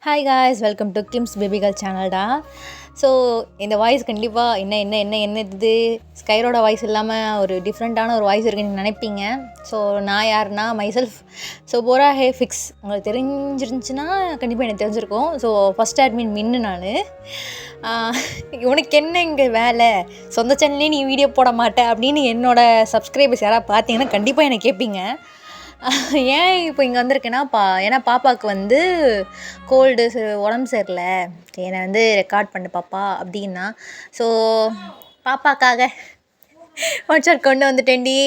Hi guys, welcome to கிம்ஸ் பேபிகள் சேனல்டா. ஸோ இந்த வாய்ஸ் கண்டிப்பாக என்ன இது ஸ்கைரோட வாய்ஸ் இல்லாமல் ஒரு டிஃப்ரெண்ட்டான ஒரு வாய்ஸ் இருக்குன்னு நீங்கள் நினைப்பீங்க. ஸோ நான் யாருன்னா மைசெல்ஃப். ஸோ போரா ஹே ஃபிக்ஸ் உங்களுக்கு தெரிஞ்சிருந்துச்சுன்னா கண்டிப்பாக எனக்கு தெரிஞ்சிருக்கும். ஸோ ஃபஸ்ட் அட்மின் மின்னு நான் உனக்கு என்ன இங்கே வேலை, சொந்த சேனல்லே நீ வீடியோ போட மாட்டேன் அப்படின்னு என்னோடய சப்ஸ்கிரைபர்ஸ் யாராவது பார்த்தீங்கன்னா கண்டிப்பாக என்னை கேட்பீங்க. ஏன் இப்போ இங்கே வந்திருக்கேன்னா ஏன்னா பாப்பாவுக்கு வந்து கோல்டு உடம்பு சரியில்லை, என்னை வந்து ரெக்கார்ட் பண்ணு பாப்பா அப்படின்னா. ஸோ பாப்பாக்காக ஒன் ஷாட் கொண்டு வந்துட்டேன்டி.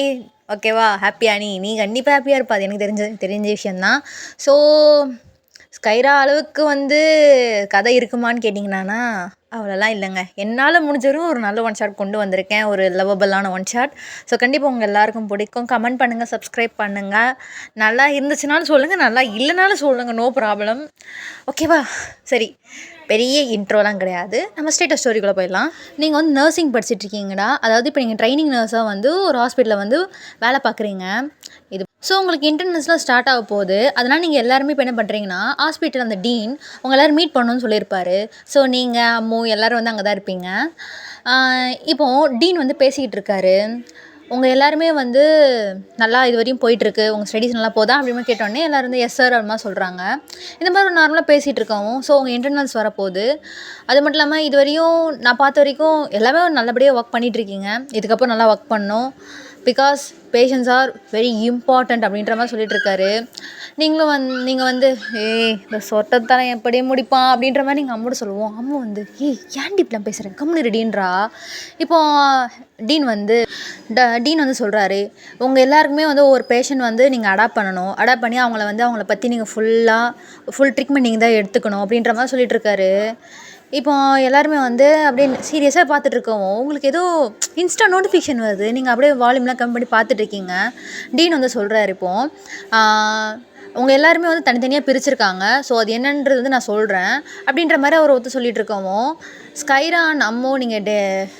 ஓகேவா? ஹாப்பியா? நீ கண்டிப்பாக ஹாப்பியாக இருப்பா, அது எனக்கு தெரிஞ்ச விஷயந்தான். ஸோ ஸ்கைரா அளவுக்கு வந்து கதை இருக்குமான்னு கேட்டிங்கன்னானா அவ்வளோலாம் இல்லைங்க. என்னால் முடிஞ்சவரும் ஒரு நல்ல ஒன் ஷாட் கொண்டு வந்திருக்கேன், ஒரு லவ்வபிளான ஒன் ஷாட். ஸோ கண்டிப்பாக உங்கள் எல்லாருக்கும் பிடிக்கும். கமெண்ட் பண்ணுங்கள், சப்ஸ்கிரைப் பண்ணுங்கள். நல்லா இருந்துச்சுனாலும் சொல்லுங்கள், நல்லா இல்லைனாலும் சொல்லுங்கள், நோ ப்ராப்ளம். ஓகேவா? சரி, பெரிய இன்ட்ரோலாம் கிடையாது, நம்ம ஸ்ட்ரெயிட்டாக ஸ்டோரிக்குள்ளே போயிடலாம். நீங்கள் வந்து நர்சிங் படிச்சுட்ருக்கீங்கடா, அதாவது இப்போ நீங்கள் ட்ரைனிங் நர்ஸாக வந்து ஒரு ஹாஸ்பிட்டலில் வந்து வேலை பார்க்குறீங்க. இது ஸோ உங்களுக்கு இன்டர்னல்ஸ்லாம் ஸ்டார்ட் ஆக போகுது. அதனால் நீங்கள் எல்லாருமே இப்போ என்ன பண்ணுறீங்கன்னா, ஹாஸ்பிட்டல் அந்த டீன் உங்கள் எல்லோரும் மீட் பண்ணணும்னு சொல்லியிருப்பாரு. ஸோ நீங்கள் அம்மு எல்லோரும் வந்து அங்கே தான் இருப்பீங்க. இப்போது டீன் வந்து பேசிக்கிட்டு இருக்காரு. உங்கள் எல்லாருமே வந்து நல்லா இது வரையும் போயிட்டுருக்கு, உங்கள் ஸ்டடீஸ் நல்லா போதா அப்படின்னு கேட்டோடனே எல்லோரும் வந்து எஸ் சார் அப்படிமா சொல்கிறாங்க. இந்த மாதிரி ஒரு நார்மலாக பேசிகிட்டு இருக்கவும் ஸோ உங்கள் இன்டர்னல்ஸ் வரப்போகுது. அது மட்டும் இல்லாமல் இது வரையும் நான் பார்த்த வரைக்கும் எல்லாமே நல்லபடியாக ஒர்க் பண்ணிகிட்ருக்கீங்க. இதுக்கப்புறம் நல்லா ஒர்க் பண்ணணும், because patients are very important அப்படின்ற மாதிரி சொல்லிகிட்ருக்காரு. நீங்கள் வந்து இந்த சொட்டத்தரம் எப்படி முடிப்பான் அப்படின்ற மாதிரி நீங்கள் அம்மோட சொல்லுவோம். அம்மா வந்து ஏன் இப்படிலாம் பேசுகிறேன், கம்முனு ரெடின்றா. இப்போது டீன் வந்து சொல்கிறாரு, உங்கள் எல்லாருக்குமே வந்து ஒரு பேஷண்ட் வந்து நீங்கள் அடாப்ட் பண்ணணும், அடாப்ட் பண்ணி அவங்கள பற்றி நீங்கள் ஃபுல் ட்ரீட்மெண்ட் நீங்கள் தான் எடுத்துக்கணும் அப்படின்ற மாதிரி சொல்லிகிட்ருக்காரு. இப்போ எல்லாருமே வந்து அப்படியே சீரியஸாக பார்த்துட்ருக்கோம். உங்களுக்கு ஏதோ இன்ஸ்டா நோட்டிஃபிகேஷன் வருது, நீங்கள் அப்படியே வால்யூம்லாம் கம்மி பண்ணி பார்த்துட்ருக்கீங்க. டீன் வந்து சொல்கிறாரு, இப்போது உங்கள் எல்லாருமே வந்து தனித்தனியாக பிரிச்சுருக்காங்க. ஸோ அது என்னன்றது வந்து நான் சொல்கிறேன் அப்படின்ற மாதிரி அவர் ஒருத்தர் சொல்லிகிட்டு இருக்கவும், ஸ்கைரா அம்மோ நீங்கள்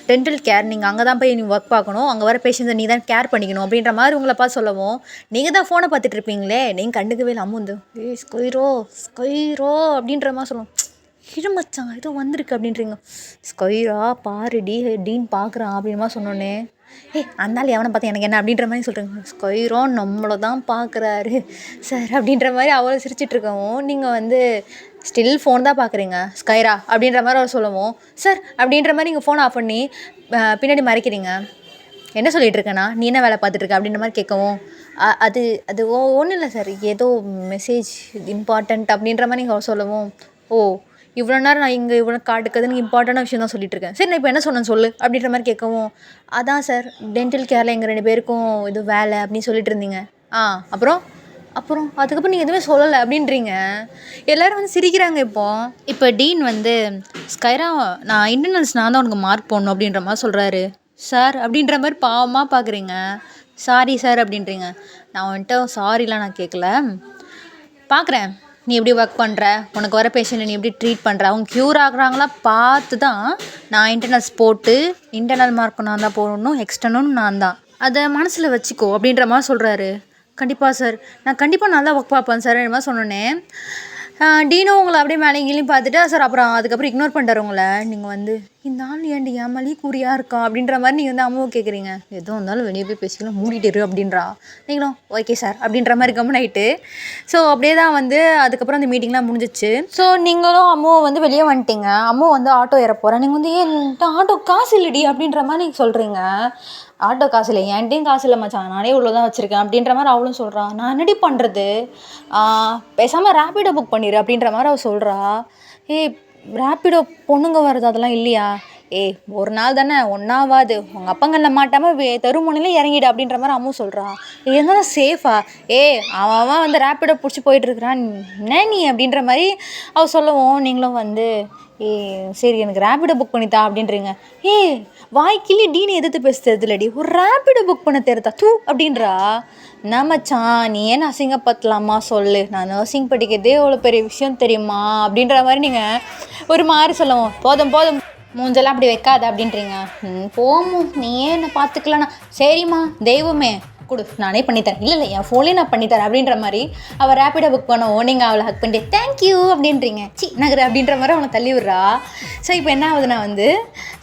டென்டல் கேர் நீங்கள் அங்கே தான் போய் நீங்கள் ஒர்க் பார்க்கணும், அங்கே வர பேஷண்ட்ஸை நீ தான் கேர் பண்ணிக்கணும் அப்படின்ற மாதிரி உங்களை பார்த்து சொல்லவும், நீங்கள் தான் ஃபோனை பார்த்துட்டு இருப்பீங்களே, நீங்கள் கண்டுக்கவே இல்லை. அம்மு வந்து ஸ்கைரோ அப்படின்ற மாதிரி சொல்லுவோம். மச்சான் ஏதோ வந்திருக்கு அப்படின்றீங்க. ஸ்கைரா பாருடி டீன் பார்க்குறான் அப்படின்மா சொன்னோன்னே, அந்தாலும் எவனை பார்த்து எனக்கு என்ன அப்படின்ற மாதிரி சொல்கிறேங்க. ஸ்கைரோ நம்மளை தான் பார்க்குறாரு சார் அப்படின்ற மாதிரி அவ்வளோ சிரிச்சிட்ருக்கவும், நீங்கள் வந்து ஸ்டில் ஃபோன் தான் பார்க்குறீங்க ஸ்கைரா அப்படின்ற மாதிரி அவர் சொல்லவும், சார் அப்படின்ற மாதிரி நீங்கள் ஃபோன் ஆஃப் பண்ணி பின்னாடி மறைக்கிறீங்க. என்ன சொல்லிகிட்ருக்கேண்ணா, நீ என்ன வேலை பார்த்துட்ருக்க அப்படின்ற மாதிரி கேட்கவும், அது ஒன்றும் இல்லை சார், ஏதோ மெசேஜ் இம்பார்ட்டண்ட் அப்படின்ற மாதிரி நீங்கள் சொல்லவும், இவ்வளோ நேரம் நான் இங்கே இவ்வளோ காட்டுக்குதுன்னு இம்பார்ட்டண்டான விஷயம் தான் சொல்லிகிட்ருக்கேன். சரி, நான் இப்போ என்ன சொன்னேன்னு சொல்லு அப்படின்ற மாதிரி கேட்கவும், அதான் சார் டென்டல் கேரில் எங்கள் 2 பேருக்கும் இது வேலை அப்படின்னு சொல்லிட்டு இருந்தீங்க. அப்புறம் அதுக்கப்புறம் நீங்கள் எதுவுமே சொல்லலை அப்படின்றீங்க. எல்லோரும் வந்து சிரிக்கிறாங்க. இப்போ டீன் வந்து ஸ்கைரா நான் இன்டர்னல்ஸ் நான் தான் உனக்கு மார்க் போடணும் அப்படின்ற மாதிரி சொல்கிறாரு. சார் அப்படின்ற மாதிரி பாவமாக பார்க்குறீங்க. சாரி சார் அப்படின்றீங்க. நான் வந்துட்டு சாரிலாம் நான் கேட்கல, பார்க்குறேன் நீ எப்படி ஒர்க் பண்ணுற, உனக்கு வர பேஷண்ட்டை நீ எப்படி ட்ரீட் பண்ணுற, அவங்க க்யூர் ஆகுறாங்களா பார்த்து தான் நான் இன்டர்னல்ஸ் போட்டு இன்டர்னல் மார்க்கும் நான் தான் போடணும், எக்ஸ்டர்னும் நான் தான், அதை மனசில் வச்சுக்கோ அப்படின்ற மாதிரி சொல்கிறாரு. கண்டிப்பாக சார், நான் கண்டிப்பாக நல்லா ஒர்க் பார்ப்பேன் சார் மாதிரி சொன்னோன்னே, டீனோ உங்களை அப்படியே மேலே கீழேயும் பார்த்துட்டு சார் அப்புறம் அதுக்கப்புறம் இக்னோர் பண்ணுறாரு உங்களை. நீங்கள் வந்து இந்த ஆள் ஏன்டி என் மேலேயும் குறியாக இருக்கா அப்படின்ற மாதிரி நீங்கள் வந்து அம்மாவை கேட்குறீங்க. எதுவும் இருந்தாலும் வெளியே போய் பேசிக்கலாம், மூடிட்டு அப்படின்றா. நீங்களும் ஓகே சார் அப்படின்ற மாதிரி கம்மன் ஆகிட்டு, ஸோ அப்படியே தான் வந்து அதுக்கப்புறம் அந்த மீட்டிங்லாம் முடிஞ்சிச்சு. ஸோ நீங்களும் அம்மாவை வந்து வெளியே வந்துட்டீங்க. அம்மா வந்து ஆட்டோ ஏற போகிறேன், நீங்கள் வந்து ஆட்டோ காசு இல்லடி அப்படின்ற மாதிரி நீங்கள் சொல்கிறீங்க. ஆட்டோ காசு இல்லை, என்கிட்டையும் காசு இல்லை மச்சான், நானே இவ்வளோ தான் வச்சுருக்கேன் அப்படின்ற மாதிரி அவளும் சொல்கிறான். நான் என்னடி பண்ணுறது, பேசாமல் ரேப்பிடோ புக் பண்ணிடு அப்படின்ற மாதிரி அவள் சொல்கிறா. ரேப்பிடோ பொண்ணுங்க வர்றது அதெல்லாம் இல்லையா, ஒரு நாள் தானே ஒன்றாவாது, உங்கள் அப்பங்களில் மாட்டாமல் தெருமுனையில் இறங்கிடு அப்படின்ற மாதிரி அம்மா சொல்கிறா. இது இருந்தாலும் சேஃபா, அவன் வந்து ரேப்பிடோ பிடிச்சி போயிட்டுருக்குறான் என்ன நீ அப்படின்ற மாதிரி அவள் சொல்லவும், நீங்களும் வந்து சரி எனக்கு ரேப்பிடோ புக் பண்ணித்தா அப்படின்றீங்க. வாய்க்கிலே டீனை எதிர்த்து பேசுறது இல்லடி, ஒரு ரேப்பிடோ புக் பண்ண தெரிதா அப்படின்றா. நான் மச்சான் நீ ஏன் அசிங்கப்பத்தலாமா சொல்லு, நான் நர்சிங் படிக்கிறதே எவ்வளோ பெரிய விஷயம் தெரியுமா அப்படின்ற மாதிரி நீங்கள் ஒரு மாதிரி சொல்லுவோம். போதும் மூஞ்செல்லாம் அப்படி வைக்காத அப்படின்றீங்க. போமோ நீ ஏன் என்ன பார்த்துக்கலண்ணா, சரிம்மா தெய்வமே கொடு நானே பண்ணித்தரேன், இல்லை என் ஃபோன்லேயே நான் பண்ணித்தரேன் அப்படின்ற மாதிரி அவள் ரேப்பிடோ புக் பண்ணுவோம். நீங்கள் அவளை ஹக் பண்ணிட்டு தேங்க்யூ அப்படின்றீங்க, சி நகர் அப்படின்ற மாதிரி அவனை தள்ளி விட்றா. ஸோ இப்போ என்ன ஆகுதுன்னா வந்து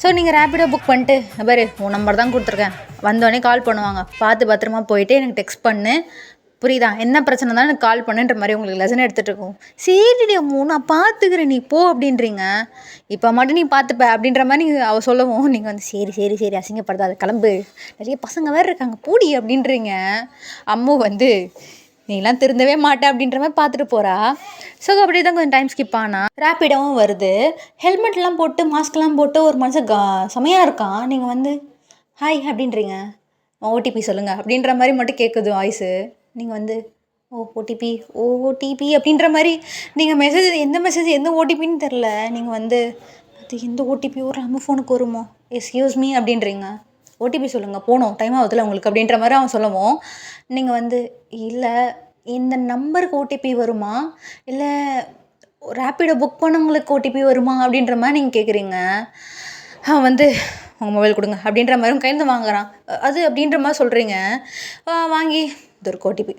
ஸோ நீங்கள் ரேப்பிடோ புக் பண்ணிட்டு பாரு உன் நம்பர் தான் கொடுத்துருக்கேன், வந்தோடனே கால் பண்ணுவாங்க, பார்த்து பத்திரமா போயிட்டு எனக்கு டெக்ஸ்ட் பண்ணு, புரியுதா, என்ன பிரச்சனை தான் எனக்கு கால் பண்ணுன்ற மாதிரி உங்களுக்கு லெசன் எடுத்துகிட்டு இருக்கோம். சரிடி அம்மு நான் பார்த்துக்கிறேன் நீ போ அப்படின்றீங்க. இப்போ மட்டும் நீ பார்த்துப்ப அப்படின்ற மாதிரி அவள் சொல்லவும் நீங்கள் வந்து சரி சரி சரி அசிங்கப்படுத்தாது கிளம்பு, நிறைய பசங்க வேறு இருக்காங்க பூடி அப்படின்றீங்க. அம்மு வந்து நீலாம் திருந்தவே மாட்டேன் அப்படின்ற மாதிரி பார்த்துட்டு போகிறா. ஸோ அப்படியே தான் கொஞ்சம் டைம் ஸ்கிப் ஆனால் ரேப்பிடாவும் வருது. ஹெல்மெட்லாம் போட்டு மாஸ்க்லாம் போட்டு ஒரு மனுஷன் செமையாக இருக்கான். நீங்கள் வந்து ஹாய் அப்படின்றீங்க, ஓடிபி சொல்லுங்கள் அப்படின்ற மாதிரி மட்டும் கேட்குது வாய்ஸு. நீங்கள் வந்து ஓடிபி அப்படின்ற மாதிரி நீங்கள் மெசேஜ் எந்த மெசேஜ் எந்த ஓடிபின்னு தெரில. நீங்கள் வந்து அது எந்த ஓடிபி ஒரு நம்ம ஃபோனுக்கு வருமோ, எஸ்கியூஸ் மீ அப்படின்றீங்க, ஓடிபி சொல்லுங்கள் போகணும் டைம் ஆகுதுல உங்களுக்கு அப்படின்ற மாதிரி அவன் சொல்லவும் நீங்கள் வந்து இல்லை இந்த நம்பருக்கு ஓடிபி வருமா இல்லை ரேப்பிடோ புக் பண்ணவங்களுக்கு ஓடிபி வருமா அப்படின்ற மாதிரி நீங்கள் கேட்குறீங்க. அவன் வந்து உங்கள் மொபைல் கொடுங்க அப்படின்ற மாதிரி கைந்து வாங்குறான். அது அப்படின்ற மாதிரி சொல்கிறீங்க. வாங்கி இது ஒரு ஓடிபி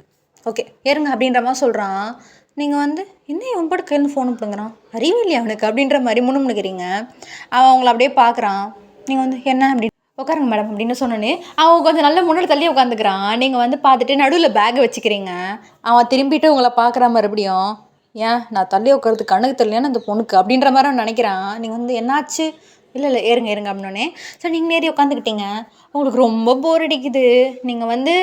ஓகே ஏறுங்க அப்படின்ற மாதிரி சொல்கிறான். நீங்கள் வந்து இன்னும் இவன் பாட்டு கையில் ஃபோன் பிடுங்குறான், அறிவு இல்லையா அவனுக்கு அப்படின்ற மாதிரி முணுமுணுக்கிறீங்க. அவன் அவங்கள அப்படியே பார்க்குறான். நீங்கள் வந்து என்ன அப்படி உட்காருங்க மேடம் அப்படின்னு சொன்னோன்னே அவன் கொஞ்சம் நல்ல முன்னாடி தள்ளி உட்காந்துக்கிறான். நீங்கள் வந்து பார்த்துட்டு நடுவில் பேக்கை வச்சுக்கிறீங்க. அவன் திரும்பிட்டு உங்களை பார்க்குற மறுபடியும் ஏன் நான் தள்ளி உட்காரது கண்ணுக்கு தெரியலையான்னு அந்த பொண்ணுக்கு அப்படின்ற மாதிரி அவன் நினைக்கிறான். நீங்கள் வந்து என்னாச்சு, இல்லை ஏறுங்க அப்படின்னோடனே ஸோ நீங்கள் ஏறி உட்காந்துக்கிட்டீங்க. உங்களுக்கு ரொம்ப போர் அடிக்குது. நீங்கள் வந்து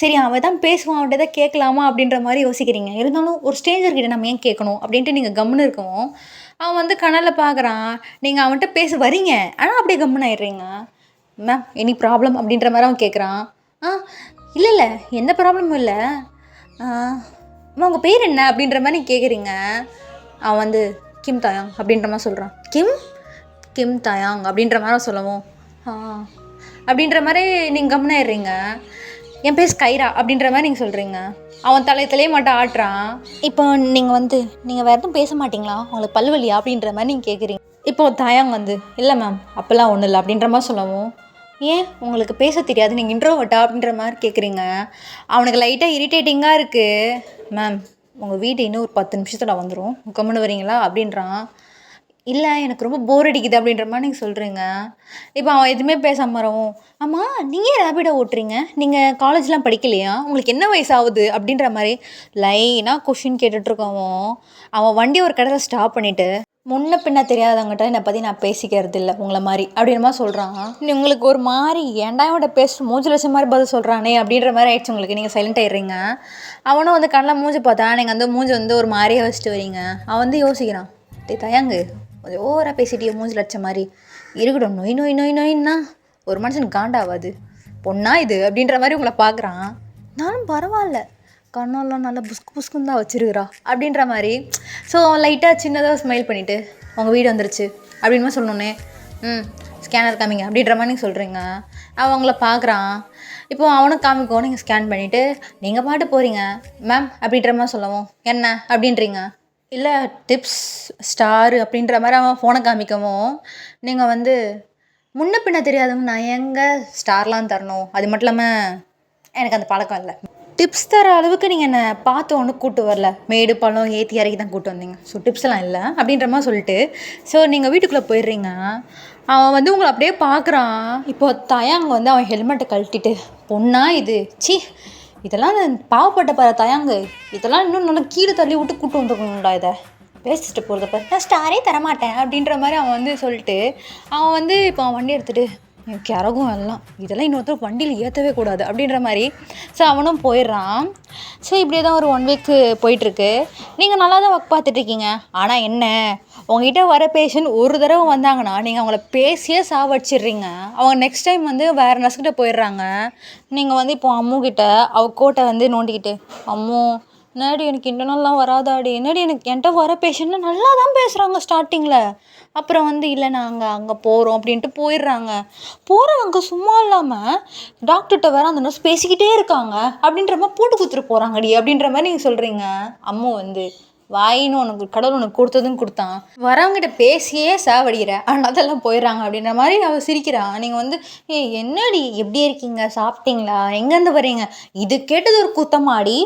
சரி அவன் தான் பேசுவான் அவன்கிட்ட தான் கேட்கலாமா அப்படின்ற மாதிரி யோசிக்கிறீங்க. இருந்தாலும் ஒரு ஸ்ட்ரேஞ்சர்கிட்ட நம்ம ஏன் கேட்கணும் அப்படின்ட்டு நீங்கள் கம்முன்னு இருக்கவும் அவன் வந்து கனலில் பார்க்குறான். நீங்கள் அவன்கிட்ட பேச வரீங்க ஆனால் அப்படியே கம்முன்னு ஆயிடுறீங்க. மேம் எனி ப்ராப்ளம் அப்படின்ற மாதிரி அவன் கேட்குறான். இல்லை எந்த ப்ராப்ளமும் இல்லை, உங்கள் பேர் என்ன அப்படின்ற மாதிரி நீங்கள் கேட்குறீங்க. அவன் வந்து கிம் தாயாங் அப்படின்ற மாதிரி சொல்கிறான். கிம் தாயாங் அப்படின்ற மாதிரி சொல்லவும் அப்படின்ற மாதிரி நீங்கள் கம்முனாயிடுறீங்க. என் பேர் ஸ்கைரா அப்படின்ற மாதிரி நீங்கள் சொல்கிறீங்க. அவன் தலையே மட்டும் ஆட்டுறான். இப்போ நீங்கள் வந்து நீங்கள் வேறு எதுவும் பேச மாட்டிங்களா, உங்களுக்கு பல்வலியா அப்படின்ற மாதிரி நீங்கள் கேட்குறீங்க. இப்போது தாயாங் வந்து இல்லை மேம் அப்போல்லாம் ஒன்றும் இல்லை அப்படின்ற மாதிரி சொல்லவும் ஏன் உங்களுக்கு பேச தெரியாது நீங்கள் இன்ட்ரோவர்ட்டா அப்படின்ற மாதிரி கேட்குறீங்க. அவனுக்கு லைட்டாக இரிட்டேட்டிங்காக இருக்குது. மேம் உங்கள் வீடு இன்னும் ஒரு 10 நிமிஷத்தில் வந்துடும், கம்முன்னு வரீங்களா அப்படின்றான். இல்லை எனக்கு ரொம்ப போர் அடிக்குது அப்படின்ற மாதிரி நீங்கள் சொல்கிறீங்க. இப்போ அவன் எதுவுமே பேசாமல் வரவும் ஆமாம் நீங்கள் ரேபிடோ ஓட்டுறீங்க, நீங்கள் காலேஜ்லாம் படிக்கலையா, உங்களுக்கு என்ன வயசாகுது அப்படின்ற மாதிரி லைனாக கொஷின் கேட்டுட்ருக்கவும் அவன் வண்டி ஒரு கடையில் ஸ்டாப் பண்ணிவிட்டு முன்ன பின்ன தெரியாதவங்ககிட்ட என்னை பற்றி நான் பேசிக்கிறது இல்லை உங்களை மாதிரி அப்படின்ற மாதிரி சொல்கிறான். உங்களுக்கு ஒரு மாதிரி ஏன்டா இவன்கிட்ட பேச மூஞ்சி லட்சம் மாதிரி பதில் சொல்கிறானே அப்படின்ற மாதிரி ஆயிடுச்சு உங்களுக்கு. நீங்கள் சைலண்ட் ஆகிடுறீங்க. அவனும் வந்து கண்ணில் மூஞ்சி பார்த்தா நீங்கள் வந்து மூஞ்சி வந்து ஒரு மாதிரியே வச்சுட்டு வரீங்க. அவன் வந்து யோசிக்கிறான், தயாங்கு கொஞ்சம் ஓவராக பேசிட்டியோ மூஞ்சி லட்சம் மாதிரி இருக்கட்டும், நொய் நொய் நொய் நொய்ன்னா ஒரு மனுஷனுக்கு காண்டாவாது பொண்ணா இது அப்படின்ற மாதிரி உங்களை பார்க்குறான். நானும் பரவாயில்ல கண்ணெல்லாம் நல்லா புஸ்குன்னு தான் வச்சுருக்குறா அப்படின்ற மாதிரி. ஸோ அவன் லைட்டாக சின்னதாக ஸ்மைல் பண்ணிவிட்டு உங்கள் வீடு வந்துருச்சு அப்படின்னு சொன்னோன்னே ஸ்கேனர் காமிங்க அப்படின்ற மாதிரி நீங்கள் சொல்கிறீங்க. அவன் அவங்கள பார்க்குறான். இப்போது அவனுக்கு காமிக்கும். நீங்கள் ஸ்கேன் பண்ணிவிட்டு நீங்கள் பாட்டு போகிறீங்க. மேம் அப்படின்ற மாதிரி சொல்லவும் என்ன அப்படின்றீங்க. இல்லை டிப்ஸ் ஸ்டாரு அப்படின்ற மாதிரி அவன் ஃபோனை காமிக்கவும் நீங்கள் வந்து முன்ன பின்ன தெரியாதவங்க நான் எங்கே ஸ்டார்லாம் தரணும், அது மட்டும் இல்லாமல் எனக்கு அந்த பழக்கம் இல்லை, டிப்ஸ் தர அளவுக்கு நீங்கள் என்னை பார்த்து ஒன்று கூட்டு வரல, மேடு பழம் ஏற்றி இறக்கி தான் கூட்டு வந்தீங்க, ஸோ டிப்ஸ் எல்லாம் இல்லை அப்படின்ற மாதிரி சொல்லிட்டு ஸோ நீங்கள் வீட்டுக்குள்ளே போயிடுறீங்க. அவன் வந்து உங்களை அப்படியே பார்க்குறான். இப்போ தயாங்க வந்து அவன் ஹெல்மெட்டை கழட்டிட்டு பொண்ணா இது சி இதெல்லாம் பாவப்பட்ட பாரு தயாங்கு, இதெல்லாம் இன்னும் நல்லா கீழே தள்ளி விட்டு கூட்டு வந்துருக்கணும்டா, இதை பேசிட்டு போகிறதப்ப நான் ஸ்டாரே தரமாட்டேன் அப்படின்ற மாதிரி அவன் வந்து சொல்லிட்டு அவன் வந்து இப்போ அவன் வண்டி எடுத்துகிட்டு கிறகும் எல்லாம் இதெல்லாம் இன்னொருத்தர் வண்டியில் ஏற்றவே கூடாது அப்படின்ற மாதிரி ஸோ அவனும் போயிடுறான். ஸோ இப்படியே தான் ஒரு 1 வீக்கு போயிட்டுருக்கு. நீங்கள் நல்லா தான் ஒர்க் பார்த்துட்ருக்கீங்க. ஆனால் என்ன உங்ககிட்ட வர பேஷண்ட் ஒரு தடவை வந்தாங்கன்னா நீங்கள் அவங்கள பேசியே சாவடிச்சிடுறீங்க. அவங்க நெக்ஸ்ட் டைம் வந்து வேறு நர்ஸ்கிட்ட போயிடுறாங்க. நீங்கள் வந்து இப்போ அம்முக்கிட்ட அவள் கோட்டை வந்து நோண்டிக்கிட்டு அம்மு என்னடி எனக்கு இன்டர்னல்லாம் வராதாடி, என்னடி எனக்கு என்கிட்ட வர பேஷண்ட்டு நல்லா தான் பேசுகிறாங்க ஸ்டார்டிங்கில், அப்புறம் வந்து இல்லை நாங்கள் அங்கே போகிறோம் அப்படின்ட்டு போயிடுறாங்க. போகிறவங்க சும்மா இல்லாமல் டாக்டர்கிட்ட வேறு அந்த நர்ஸ் பேசிக்கிட்டே இருக்காங்க அப்படின்ற மாதிரி போட்டு கொடுத்துட்டு போகிறாங்கடி அப்படின்ற மாதிரி நீங்கள் சொல்கிறீங்க. அம்மு வந்து வாயின்னு உனக்கு கடவுள் உனக்கு கொடுத்ததுன்னு கொடுத்தான், வரவங்ககிட்ட பேசியே சாவடிக்கிற, ஆனால் அதெல்லாம் போயிடுறாங்க அப்படின்ற மாதிரி அவள் சிரிக்கிறான். நீங்கள் வந்து என்னடி எப்படி இருக்கீங்க, சாப்பிட்டீங்களா, எங்கேருந்து வரீங்க, இது கேட்டது ஒரு குத்தமாடி.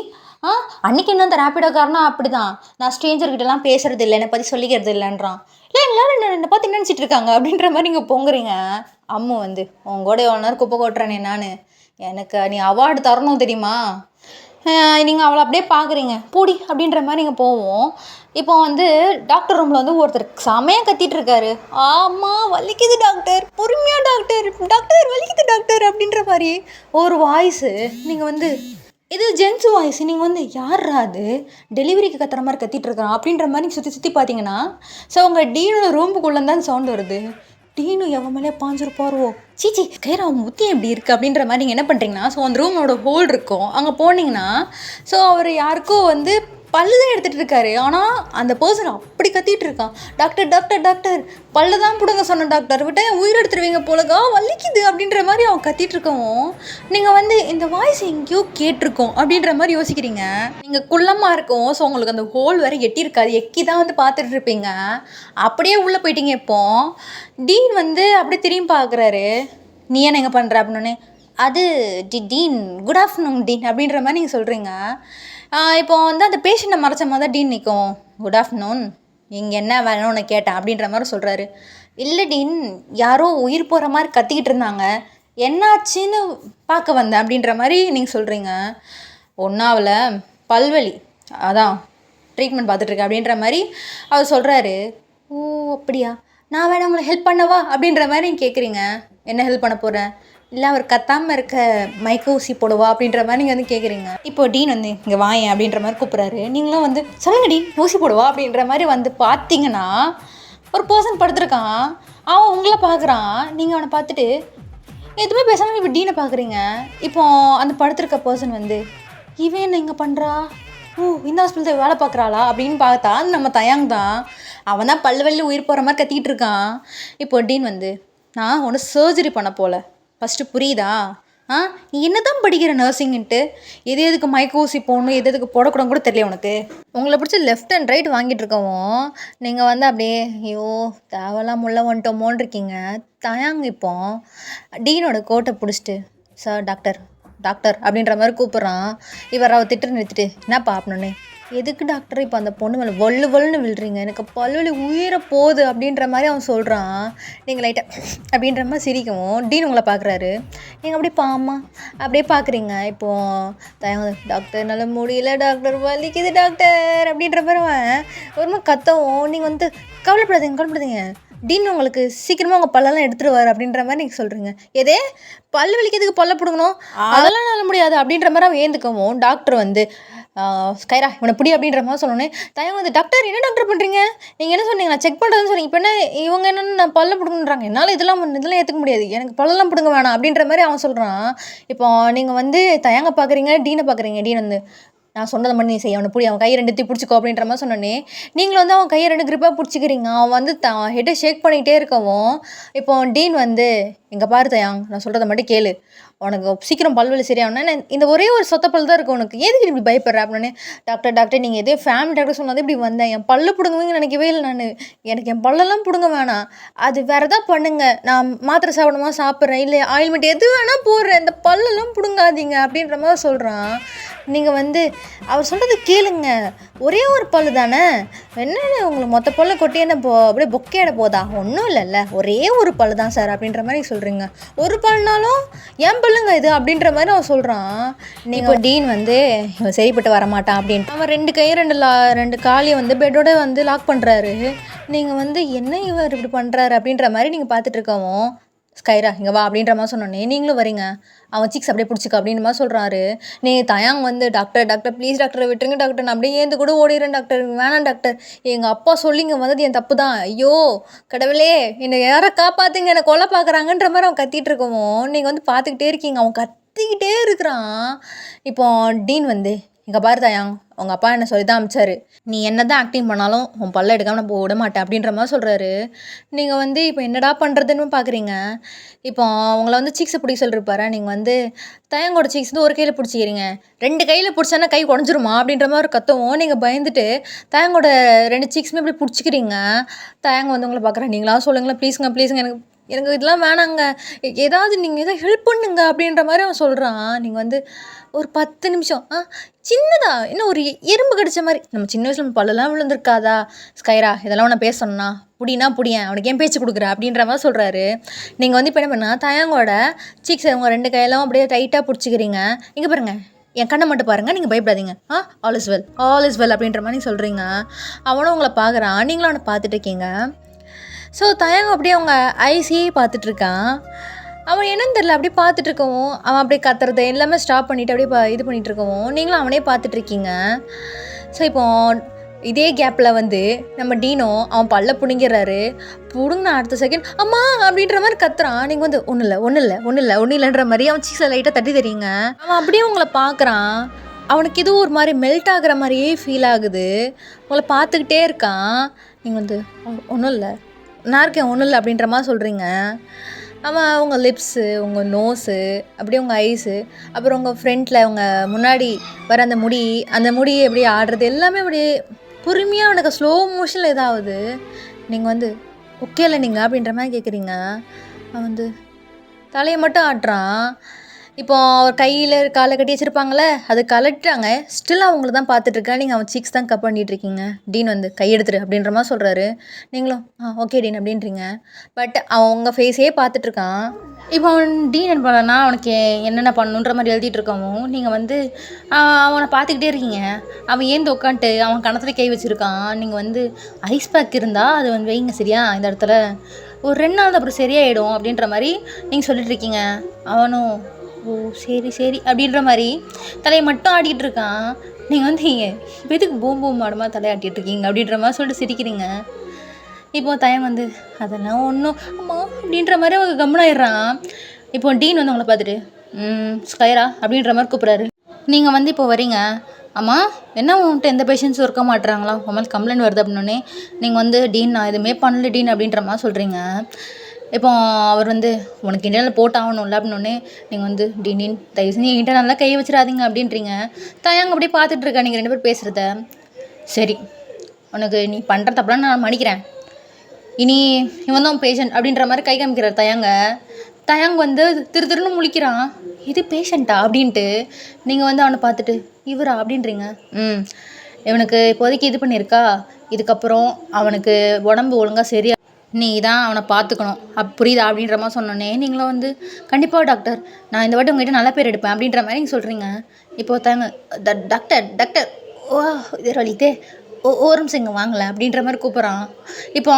அன்றைக்கி இன்னும் அந்த ரேப்பிடோக்காரனா அப்படி தான், நான் ஸ்ட்ரேஞ்சர்கிட்டலாம் பேசுறது இல்லை, என்னை பற்றி சொல்லிக்கிறது இல்லைன்றான். இல்லை எல்லாரும் என்னை பார்த்து நினச்சிட்டு இருக்காங்க அப்படின்ற மாதிரி நீங்கள் பொங்குறீங்க. அம்மு வந்து உங்கூட எவ்வளோ நேரம் குப்பை கொட்டுறேனே நான், எனக்கு நீ அவார்டு தரணும் தெரியுமா. நீங்கள் அவளை அப்படியே பார்க்குறீங்க, பூடி அப்படின்ற மாதிரி நீங்கள் போவோம். இப்போ வந்து டாக்டர் ரூமில் வந்து ஒருத்தர் செமையாக கத்திட்டு இருக்காரு. ஆமாம் வலிக்குது டாக்டர், பொறுமையாக டாக்டர், டாக்டர் வலிக்குது டாக்டர் அப்படின்ற மாதிரி ஒரு வாய்ஸு. நீங்கள் வந்து இது ஜென்ஸ் வாய்ஸ், நீங்கள் வந்து யார்ரா அது டெலிவரிக்கு கத்துற மாதிரி கத்திட்டு இருக்கிறான் அப்படின்ற மாதிரி சுற்றி சுற்றி பார்த்தீங்கன்னா, ஸோ உங்கள் டீனோட ரூமுக்குள்ளே தான் சவுண்ட் வருது. டீனு எவன் மேலே பாஞ்சிருப்பாரோ, சீச்சி கைரா முத்தி எப்படி இருக்குது அப்படின்ற மாதிரி நீங்கள் என்ன பண்ணுறீங்கன்னா, ஸோ அந்த ரூமோட ஹோல் இருக்கும், அங்கே போனீங்கன்னா ஸோ அவர் யாருக்கோ வந்து பல்லு தான் எடுத்துகிட்டு இருக்காரு. ஆனால் அந்த பர்சன் அப்படி கத்திட்டு இருக்கான், டாக்டர் டாக்டர் டாக்டர் பல்லு தான் பிடுங்க சொன்ன டாக்டர், விட்டால் என் உயிர் எடுத்துருவீங்க போலக்கா, வலிக்குது அப்படின்ற மாதிரி அவன் கத்திட்டு இருக்கவும் நீங்கள் வந்து இந்த வாய்ஸ் எங்கேயோ கேட்டிருக்கோம் அப்படின்ற மாதிரி யோசிக்கிறீங்க. நீங்கள் குள்ளமாக இருக்கும், ஸோ உங்களுக்கு அந்த ஹோல் வேறு எட்டியிருக்காது, எக்கி தான் வந்து பார்த்துட்டு இருப்பீங்க. அப்படியே உள்ளே போயிட்டீங்க. இப்போ டீன் வந்து அப்படியே திரும்பி பார்க்குறாரு, நீ என்ன எங்கே பண்ணுற அப்படின்னே, அது டீன் குட் ஆஃப்டர்நூன் டீன் அப்படின்ற மாதிரி நீங்கள் சொல்கிறீங்க. இப்போ வந்து அந்த பேஷண்ட்டை மறைச்ச மாதிரி தான் டீன் நிற்கும். குட் ஆஃப்டர்நூன், இங்கே என்ன வேணும்னு உன்னை கேட்டேன் அப்படின்ற மாதிரி சொல்கிறாரு. இல்லை டீன், யாரோ உயிர் போகிற மாதிரி கத்திக்கிட்டு இருந்தாங்க, என்னாச்சுன்னு பார்க்க வந்தேன் அப்படின்ற மாதிரி நீங்கள் சொல்கிறீங்க. ஒன்றாவில் பல்வலி, அதான் ட்ரீட்மெண்ட் பார்த்துட்ருக்கேன் அப்படின்ற மாதிரி அவர் சொல்கிறாரு. ஓ அப்படியா, நான் வேணா உங்களை ஹெல்ப் பண்ணவா அப்படின்ற மாதிரி நீங்கள் கேட்குறீங்க. என்ன ஹெல்ப் பண்ண போகிறேன், இல்லை அவர் கத்தாமல் இருக்க மயக்க ஊசி போடுவா அப்படின்ற மாதிரி நீங்கள் வந்து கேட்குறீங்க. இப்போ டீன் வந்து இங்கே வாயேன் அப்படின்ற மாதிரி கூப்பிட்றாரு. நீங்களும் வந்து சொல்லுங்க டீன் ஊசி போடுவா அப்படின்ற மாதிரி வந்து பார்த்தீங்கன்னா, ஒரு பர்சன் படுத்துருக்கான், அவன் உங்களை பார்க்குறான். நீங்கள் அவனை பார்த்துட்டு எதுவுமே பேசாமல் இப்போ டீனை பார்க்குறீங்க. இப்போ அந்த படுத்துருக்க பர்சன் வந்து இவன் என்ன இங்கே பண்ணுறா, ஓ இந்த ஹாஸ்பிட்டல் வேலை பார்க்குறாளா அப்படின்னு பார்த்தா நம்ம தயாங் தான். அவன் தான் பல்லு வலி உயிர் போகிற மாதிரி கத்திக்கிட்டு இருக்கான். இப்போ டீன் வந்து நான் ஒன்று சர்ஜரி பண்ண போல, ஃபஸ்ட்டு புரியுதா, நீ என்ன தான் படிக்கிற நர்சிங்கின்ட்டு, எது எதுக்கு மயக்க ஊசி போடணும் எது எதுக்கு போடக்கூடாது கூட தெரியல உனக்கு. உங்களை பிடிச்சி லெஃப்ட் அண்ட் ரைட் வாங்கிட்டு இருக்கவும் நீங்கள் வந்து அப்படியே ஐயோ தேவையெல்லாம் உள்ள வந்துட்டோமோன்னு இருக்கீங்க. தயாங் இப்போ டீனோட கோட்டை பிடிச்சிட்டு சார் டாக்டர் டாக்டர் அப்படின்ற மாதிரி கூப்பிட்றான். இவர் அவள் திட்டு நிறுத்திட்டு என்னப்பா அப்படின்னே, எதுக்கு டாக்டர் இப்போ அந்த பொண்ணு மேலே வல்லு வல்லுன்னு விழுறீங்க, எனக்கு பல்வலி உயிரை போகுது அப்படின்ற மாதிரி அவன் சொல்கிறான். நீங்கள் லைட்டாக அப்படின்ற மாதிரி சிரிக்கவும் டீன் உங்களை பார்க்குறாரு. நீங்கள் அப்படியே பாமா அப்படியே பார்க்குறீங்க. இப்போது டாக்டர் என்னால் முடியல டாக்டர், வலிக்குது டாக்டர் அப்படின்ற மாதிரி அவன் ஒரு மாதிரி கத்தவும் நீங்கள் வந்து கவலைப்படாதீங்க டீன் உங்களுக்கு சீக்கிரமாக உங்கள் பல்லெல்லாம் எடுத்துருவார் அப்படின்ற மாதிரி நீங்கள் சொல்கிறீங்க. எதே பல் வலிக்கிறதுக்கு பல்ல பிடுங்கணும், அதெல்லாம் நல்ல முடியாது அப்படின்ற மாதிரி அவன் ஏந்துக்கவும் டாக்டர் வந்து ஸ்கைரா இவனை பிடி அப்படின்ற மாதிரி சொன்னோன்னே தயவு வந்து டாக்டர் என்ன டாக்டர் பண்ணுறீங்க, நீங்கள் என்ன சொன்னீங்க, நான் செக் பண்ணுறதுன்னு சொன்னீங்க, இப்போ என்ன இவங்க என்னென்னு நான் பல்ல பிடுங்குன்றாங்க, என்னால் இதெல்லாம் ஏற்றுக்க முடியாது, எனக்கு பல்லெல்லாம் பிடுங்க வேணாம் அப்படின்ற மாதிரி அவன் சொல்கிறான். இப்போ நீங்கள் வந்து தயங்க பார்க்குறீங்க, டீனை பார்க்குறீங்க. டீன் வந்து நான் சொன்னதை மட்டும் நீ செய்ய, அவனை பிடி, அவன் கையை ரெண்டுத்தையும் பிடிச்சிக்கோ அப்படின்ற மாதிரி சொன்னோன்னே நீங்களும் வந்து அவன் கையை ரெண்டு கிரிப்பாக பிடிச்சிக்கிறீங்க. அவன் வந்து ஹெட்டை ஷேக் பண்ணிக்கிட்டே இருக்கவும் இப்போ டீன் வந்து இங்கே பாரு தயாங், நான் சொல்கிறத மட்டும் கேளு, உனக்கு சீக்கிரம் பல்வலி சரியாகணும்னா இந்த ஒரே ஒரு சொத்த பல் தான் இருக்குது உனக்கு, எதுக்கு இப்படி பயப்படுற அப்படின்னு. டாக்டர் நீங்கள் எதே ஃபேமிலி டாக்டர் சொன்னது இப்படி வந்தேன், என் பல்லு பிடுங்குவீங்கன்னு நினைக்கவே இல்லை நான், எனக்கு என் பல்லெல்லாம் பிடுங்க வேணாம், அது வேறு எதாவது பண்ணுங்க, நான் மாத்திரை சாப்பிடணுமா சாப்பிட்றேன், இல்லை ஆயில்மெண்ட் எது வேணால் போடுறேன், இந்த பல்லெல்லாம் பிடுங்காதீங்க அப்படின்ற மாதிரி சொல்கிறான். நீங்கள் வந்து அவர் சொல்கிறது கேளுங்க, ஒரே ஒரு பல்லு தானே, என்னென்ன உங்களுக்கு மொத்த பல்ல கொட்டி என்ன அப்படியே பொக்கையிட போதா, ஒன்றும் இல்லைல்ல, ஒரே ஒரு பல்லு தான் சார் அப்படின்ற மாதிரி சொல்கிறீங்க. ஒரு பல்லுனாலும் ஏன் பல்லுங்க இது அப்படின்ற மாதிரி அவன் சொல்கிறான். நீங்கள் டீன் வந்து இவன் சரிப்பட்டு வரமாட்டான் அப்படின்ட்டு அவன் ரெண்டு கையும் ரெண்டு காலையும் வந்து பெட்டோட வந்து லாக் பண்ணுறாரு. நீங்கள் வந்து என்ன இவர் இப்படி பண்ணுறாரு அப்படின்ற மாதிரி நீங்கள் பார்த்துட்டு இருக்கவும் ஸ்கைரா இங்கே வா அப்படின்ற மாதிரி சொன்னோன்னே நீங்களும் வரீங்க. அவன் சிக்ஸ் அப்படியே பிடிச்சிக்க அப்படின்ற மாதிரி சொல்கிறாரு. நீ தயாங் வந்து டாக்டர் ப்ளீஸ் டாக்டரை விட்டுருங்க டாக்டர், நான் அப்படியே ஏந்து கூட ஓடிடுறேன் டாக்டர், வேணாம் டாக்டர், எங்கள் அப்பா சொல்லிங்க வந்தது என் தப்பு தான், ஐயோ கடவுளே என்னை யாரை காப்பாற்றுங்க, என்னை கொலை பார்க்குறாங்கன்ற மாதிரி அவன் கத்திட்டு இருக்கவும் நீங்கள் வந்து பார்த்துக்கிட்டே இருக்கீங்க. அவன் கத்திக்கிட்டே இருக்கிறான். இப்போ டீன் வந்து இங்கே பாரு தயாங், உங்கள் அப்பா என்ன சொல்லி தான் அமிச்சாரு, நீ என்ன தான் ஆக்டிங் பண்ணாலும் உன் பல்ல எடுக்காமல் நான் விட மாட்டேன் அப்படின்ற மாதிரி சொல்கிறாரு. நீங்கள் வந்து இப்போ என்னடா பண்ணுறதுன்னு பார்க்குறீங்க. இப்போ உங்களை வந்து சீக்ஸை பிடிக்க சொல்லிருப்பாரு. நீங்கள் வந்து தயங்கோட சீக்ஸ் வந்து ஒரு கையில் பிடிச்சிக்கிறீங்க, 2 கையில் பிடிச்சானா கை உடஞ்சிருமா அப்படின்ற மாதிரி கத்தவும் நீங்கள் பயந்துட்டு தயங்கோட 2 சீக்ஸுமே இப்படி பிடிச்சிக்கிறீங்க. தயங்க வந்து உங்களை பார்க்குறேன், நீங்களா சொல்லுங்களேன் ப்ளீஸுங்க ப்ளீஸுங்க, எனக்கு இதெல்லாம் வேணாங்க, ஏதாவது நீங்கள் எதாவது ஹெல்ப் பண்ணுங்க அப்படின்ற மாதிரி அவன் சொல்கிறான். நீங்கள் வந்து ஒரு 10 நிமிஷம் சின்னதா இன்னும் ஒரு எறும்பு கடிச்ச மாதிரி, நம்ம சின்ன வயசில் நம்ம பல்லெல்லாம் விழுந்திருக்காதா ஸ்கைரா, இதெல்லாம் நான் பேசணும்னா புடினா புடியேன், அவனுக்கு ஏன் பேச்சு கொடுக்குற அப்படின்ற மாதிரி சொல்கிறாரு. நீங்கள் வந்து இப்போ என்ன பண்ணால் தயங்கோட சீக்ஸை உங்கள் 2 கையெல்லாம் அப்படியே டைட்டாக பிடிச்சிக்கிறீங்க. இங்கே பாருங்கள், என் கண்ணை மட்டும் பாருங்கள், நீங்கள் பயப்படாதீங்க, ஆல் இஸ் வெல் அப்படின்ற மாதிரி சொல்கிறீங்க. அவனும் உங்களை பார்க்குறான், நீங்களும் அவனை பார்த்துட்டு இருக்கீங்க. ஸோ தயங்க அப்படியே அவங்க ஐசியே பார்த்துட்ருக்கான். அவன் என்னன்னு தெரில, அப்படியே பார்த்துட்ருக்கவும் அவன் அப்படியே கத்துறது எல்லாமே ஸ்டாப் பண்ணிவிட்டு அப்படியே இது பண்ணிகிட்ருக்கவும் நீங்களும் அவனே பார்த்துட்ருக்கீங்க. ஸோ இப்போ இதே கேப்பில் வந்து நம்ம டீனோ அவன் பல்ல பிடுங்கிறாரு. பிடுங்கின அடுத்த செகண்ட் அம்மா அப்படின்ற மாதிரி கத்துறான். நீங்கள் வந்து ஒன்றும் இல்லைன்ற மாதிரி அவன் சீஸை லைட்டாக தட்டி தெரியுங்க. அவன் அப்படியே உங்களை பார்க்குறான். அவனுக்கு எதுவும் ஒரு மாதிரி மெல்ட் ஆகுற மாதிரியே ஃபீல் ஆகுது. உங்களை பார்த்துக்கிட்டே இருக்கான். நீங்கள் வந்து ஒன்றும் இல்லை, நான் இருக்கேன், ஒன்றும் இல்லை அப்படின்ற மாதிரி சொல்கிறீங்க. அவன் உங்கள் லிப்ஸு, உங்கள் நோஸு, அப்படியே உங்கள் ஐஸு, அப்புறம் உங்கள் ஃப்ரண்ட்டில் உங்கள் முன்னாடி வர அந்த முடி அப்படியே ஆடுறது எல்லாமே அப்படியே பொறுமையாக அவனுக்கு ஸ்லோ மோஷனில் இதாகுது. நீங்கள் வந்து ஓகே இல்லை நீங்கள் அப்படின்ற மாதிரி கேட்குறீங்க. அவன் வந்து தலையை மட்டும் ஆட்டுறான். இப்போ அவர் கையில் காலை கட்டி வச்சுருப்பாங்களே, அது கலட்டுறாங்க. ஸ்டில் அவங்கள தான் பார்த்துட்ருக்கேன். நீங்கள் அவன் சீக்ஸ் தான் கப் பண்ணிகிட்ருக்கீங்க. டீன் வந்து கையெடுத்துரு அப்படின்ற மாதிரி சொல்கிறாரு. நீங்களும் ஓகே டீன் அப்படின்றீங்க. பட் அவன் உங்கள் ஃபேஸே பார்த்துட்ருக்கான். இப்போ அவன் டீன் என்ன பண்ணான்னா அவனுக்கு என்னென்ன பண்ணணுன்ற மாதிரி எழுதிட்டு இருக்கவும் நீங்கள் வந்து அவனை பார்த்துக்கிட்டே இருக்கீங்க. அவன் ஏந்து உட்காந்துட்டு அவன் கணத்தில் கை வச்சுருக்கான். நீங்கள் வந்து ஐஸ் பேக் இருந்தால் அது வந்து வைங்க சரியா, இந்த இடத்துல ஒரு 2 நாள் அப்புறம் சரியாயிடும் அப்படின்ற மாதிரி நீங்கள் சொல்லிட்டுருக்கீங்க. அவனும் ஓ சரி அப்படின்ற மாதிரி தலையை மட்டும் ஆடிக்கிட்டு இருக்கான். நீங்கள் வந்து இப்போ எதுக்கு பூம் மாடுமா தலையாட்டிகிட்டு இருக்கீங்க அப்படின்ற மாதிரி சொல்லிட்டு சிரிக்கிறீங்க. இப்போது தயம் வந்து அதெல்லாம் ஒன்றும் அம்மா அப்படின்ற மாதிரி அவங்க கம்முனாயிடுறான். இப்போ டீன் வந்து அவங்கள பார்த்துட்டு ஸ்கைரா அப்படின்ற மாதிரி கூப்பிட்றாரு. நீங்கள் வந்து இப்போ வரீங்க. அம்மா என்ன உன்கிட்ட எந்த பேஷண்ட்ஸும் இருக்க மாட்டுறாங்களா, உன் மேலே கம்ப்ளைண்ட் வருது அப்படின்னே நீங்கள் வந்து டீன் நான் எதுவுமே பண்ணல டீன் அப்படின்ற மாதிரி சொல்கிறீங்க. இப்போ அவர் வந்து உனக்கு இன்டர்னல் போட்டாகணும்ல அப்படின்னோடனே நீங்கள் வந்து டீன் தயவு செஞ்சு என்கிட்ட நல்லா கை வச்சிடாதீங்க அப்படின்றீங்க. தயாங்க அப்படியே பார்த்துட்ருக்கா நீங்கள் 2 பேர் பேசுகிறத. சரி உனக்கு நீ பண்ணுற தப்பெல்லாம் நான் மன்னிக்கிறேன், இனி இவன் தான் பேஷண்ட் அப்படின்ற மாதிரி கை காமிக்கிறார் தயாங்க வந்து திருன்னு முழிக்கிறான். இது பேஷண்ட்டா அப்படின்ட்டு நீங்கள் வந்து அவனை பார்த்துட்டு இவரா அப்படின்றீங்க. இவனுக்கு இப்போதைக்கு இது பண்ணியிருக்கா, இதுக்கப்புறம் அவனுக்கு உடம்பு ஒழுங்காக சரியா நீ தான் அவனை பார்த்துக்கணும் புரியுதா அப்படின்ற மாதிரி சொன்னோன்னே நீங்களும் வந்து கண்டிப்பாக டாக்டர் நான் இந்த வாட்டி உங்கள்கிட்ட நல்ல பேர் எடுப்பேன் அப்படின்ற மாதிரி நீங்கள் சொல்கிறீங்க. இப்போ தாங்க டாக்டர் ஓ இது வலித்தே ஒரு நிமிஷம் இங்கே வாங்கலை அப்படின்ற மாதிரி கூப்பிட்றான். இப்போ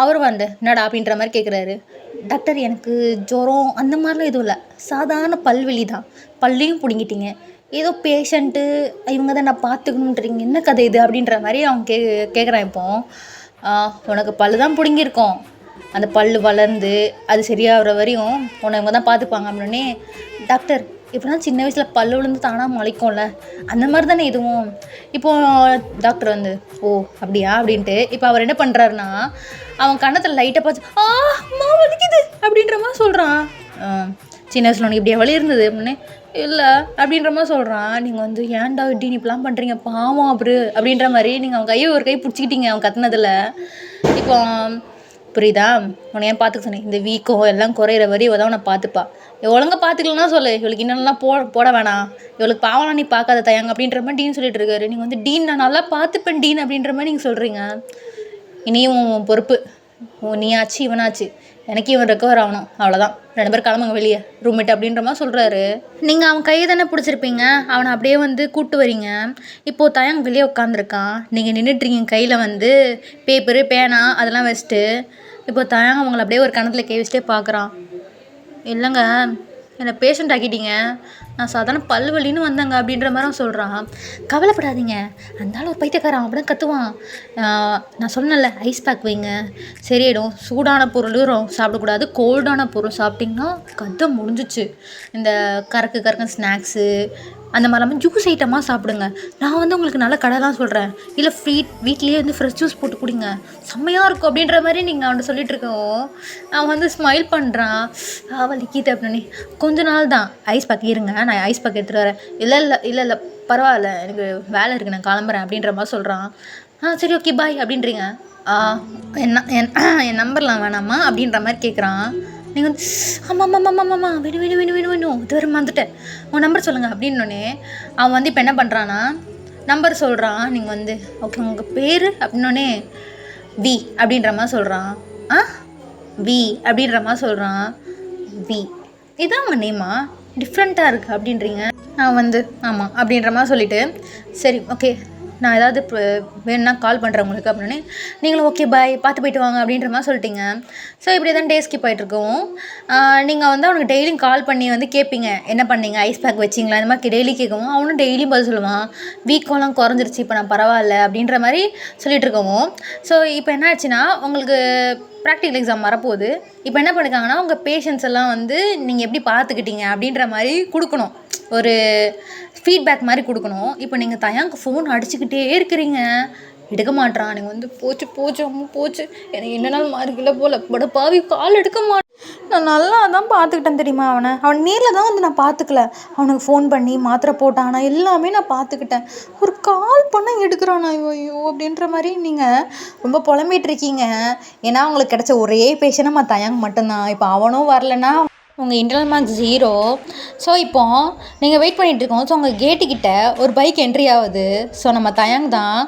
அவர் வந்து என்னடா அப்படின்ற மாதிரி கேட்குறாரு. டாக்டர் எனக்கு ஜுரம் அந்த மாதிரிலாம் எதுவும் இல்லை, சாதாரண பல்வலி தான், பல்லையும் பிடுங்கிட்டீங்க, ஏதோ பேஷண்ட்டு இவங்க தான் நான் பார்த்துக்கணுன்றீங்க, என்ன கதை இது அப்படின்ற மாதிரி அவன் கேட்குறான். இப்போ உனக்கு பல்லு தான் பிடுங்கியிருக்கோம், அந்த பல் வளர்ந்து அது சரியாகிற வரையும் உன்னை இவங்க தான் பார்த்துப்பாங்க அப்படின்னே. டாக்டர் இப்போனா சின்ன வயசில் பல்லு விழுந்து தானாக முளைக்கும்ல அந்த மாதிரி தானே இதுவும். இப்போது டாக்டர் வந்து ஓ அப்படியா அப்படின்ட்டு இப்போ அவர் என்ன பண்ணுறாருன்னா அவன் கன்னத்தில் லைட்டாக பார்த்து அம்மா வலிக்குது அப்படின்ற மாதிரி சொல்கிறான். சின்ன வயசில் உனக்கு இப்படியே வலி இருந்தது அப்படின்னே இல்லை அப்படின்ற மாதிரி சொல்கிறான். நீங்கள் வந்து ஏன்டா இப்படி இப்படிலாம் பண்ணுறீங்க பாவம் அப்படின்ற மாதிரி நீங்கள் அவன் கையை ஒரு கை பிடிச்சிக்கிட்டீங்க அவன் கத்துனதில். இப்போ புரியுதா, உன்னை ஏன் பார்த்துக்க சொன்னேன், இந்த வீக்கம் எல்லாம் குறையிற வரை இவ தான் உன்னை பார்த்துப்பா, ஒழுங்காக பார்த்துக்கலன்னா சொல்லு, இவளுக்கு இன்னெல்லாம் போட வேணாம், இவளுக்கு பாவலாம் நீ பார்க்காத தயாங்க அப்படின்ற மாதிரி டீன் சொல்லிட்டு இருக்காரு. நீங்கள் வந்து டீன் நான் நல்லா பார்த்துப்பேன் டீன் அப்படின்ற மாதிரி நீங்கள் சொல்கிறீங்க. இனியும் உன் பொறுப்பு, நீ ஆச்சு இவனாச்சு, எனக்கு இவன் ரெக்கவர் ஆகணும், அவ்வளோதான், 2 பேர் கிளம்புங்க வெளியே ரூம்மேட் அப்படின்ற மாதிரி சொல்கிறாரு. நீங்கள் அவன் கையை தானே பிடிச்சிருப்பீங்க, அவனை அப்படியே வந்து கூப்பிட்டு வரீங்க. இப்போது தயாங்க வெளியே உட்காந்துருக்கான், நீங்கள் நின்றுட்டுருக்கீங்க கையில் வந்து பேப்பரு பேனா அதெல்லாம் வச்சுட்டு. இப்போ தயாங்க அவங்கள அப்படியே ஒரு கணத்தில் கை வச்சுட்டே பார்க்குறான். இல்லைங்க என்னை பேஷண்ட் ஆக்கிட்டீங்க, நான் சாதாரண பல்வலின்னு வந்தேங்க அப்படின்ற மாதிரி அவன் சொல்கிறான். கவலைப்படாதீங்க, அந்த ஒரு பைத்தியக்காரன் அப்படின் கத்துவான். நான் சொன்னேன்ல ஐஸ் பேக் வைங்க சரியாயிடும், சூடான பொருளும் சாப்பிடக்கூடாது, கோல்டான பொருள் சாப்பிட்டிங்கன்னா கதை முடிஞ்சிச்சு. இந்த கறக்கு ஸ்நாக்ஸு அந்த மாதிரி இல்லாமல் ஜூஸ் ஐட்டமாக சாப்பிடுங்க. நான் வந்து உங்களுக்கு நல்ல கடை தான் சொல்கிறேன். இல்லை வீட்லேயே வந்து ஃப்ரெஷ் ஜூஸ் போட்டு குடிங்க, செம்மையாக இருக்கும் அப்படின்ற மாதிரி நீங்கள் அவன்கிட்ட சொல்லிட்டு இருக்கவும் அவன் வந்து ஸ்மைல் பண்ணுறான். வலிக்கிட்டு அப்படின்னு. கொஞ்ச நாள் தான் ஐஸ் பேக் இருங்க, நான் ஐஸ் பேக் எடுத்துகிட்டு வரேன். இல்லை பரவாயில்ல, எனக்கு வேலை இருக்குது, நான் கிளம்புறேன் அப்படின்ற மாதிரி சொல்கிறான். சரி ஓகே பாய் அப்படின்றீங்க. என் நம்பர்லாம் வேணாமா அப்படின்ற மாதிரி கேட்குறான். நீங்கள் வந்து ஆமாம் வேணும் இது வரை வந்துட்டேன், உன் நம்பர் சொல்லுங்கள் அப்படின்னோடனே அவன் வந்து இப்போ என்ன பண்ணுறான்னா நம்பர் சொல்கிறான். நீங்கள் வந்து ஓகே உங்கள் பேர் அப்படின்னோடனே வி அப்படின்ற மாதிரி சொல்கிறான். வி அப்படின்ற மாதிரி சொல்கிறான். வி இதான் உங்கள் நேமா, டிஃப்ரெண்ட்டாக இருக்குது அப்படின்றீங்க. நான் வந்து ஆமாம் அப்படின்ற மாதிரி சொல்லிவிட்டு சரி ஓகே நான் ஏதாவது இப்போ வேணும்னா கால் பண்ணுறேன் உங்களுக்கு அப்படின்னு. நீங்களும் ஓகே பாய், பார்த்து போய்ட்டு வாங்க அப்படின்ற மாதிரி சொல்லிட்டீங்க. ஸோ இப்படி தான் டே ஸ்கிப் ஆகிட்ருக்கோம். நீங்கள் வந்து அவனுக்கு டெய்லியும் கால் பண்ணி வந்து கேட்பீங்க, என்ன பண்ணீங்க, ஐஸ் பேக் வச்சிங்களா, இந்த மாதிரி டெய்லி கேட்கவும் அவனும் டெய்லியும் பதில் சொல்லுவான். வீக்கெல்லாம் குறைஞ்சிருச்சு, இப்போ நான் பரவாயில்ல அப்படின்ற மாதிரி சொல்லிகிட்டு இருக்கவும். ஸோ இப்போ என்ன ஆச்சுன்னா உங்களுக்கு ப்ராக்டிக்கல் எக்ஸாம் வரப்போகுது. இப்போ என்ன பண்ணிருக்காங்கன்னா உங்கள் பேஷண்ட்ஸ் எல்லாம் வந்து நீங்கள் எப்படி பார்த்துக்கிட்டீங்க அப்படின்ற மாதிரி கொடுக்கணும், ஒரு ஃபீட்பேக் மாதிரி கொடுக்கணும். இப்போ நீங்கள் தயாங்க்கு ஃபோன் அடிச்சுக்கிட்டே இருக்கிறீங்க, எடுக்க மாட்டான். நீங்கள் வந்து போச்சு அம்மா போச்சு, எனக்கு என்ன நாள் மார்க்கில்ல போல், பட பாவி கால் எடுக்க மாட்டேன். நான் நல்லா தான் பார்த்துக்கிட்டேன் தெரியுமா அவன் நேரில் தான் வந்து நான் பார்த்துக்கல. அவனுக்கு ஃபோன் பண்ணி மாத்திரை போட்டானா எல்லாமே நான் பார்த்துக்கிட்டேன். ஒரு கால் பண்ண எடுக்கிறானா ஐயோ அப்படின்ற மாதிரி நீங்கள் ரொம்ப புலம்பிகிட்ருக்கீங்க. ஏன்னா உங்களுக்கு கிடச்ச ஒரே பேஷண்ட் நம்ம தயாங் மட்டும்தான். இப்போ அவனும் வரலன்னா உங்கள் இன்டர்னல் மார்க்ஸ் 0. ஸோ இப்போது நீங்கள் வெயிட் பண்ணிகிட்ருக்கோம். ஸோ உங்கள் கேட்டுக்கிட்ட ஒரு பைக் என்ட்ரி ஆகுது. ஸோ நம்ம தயாங் தான்.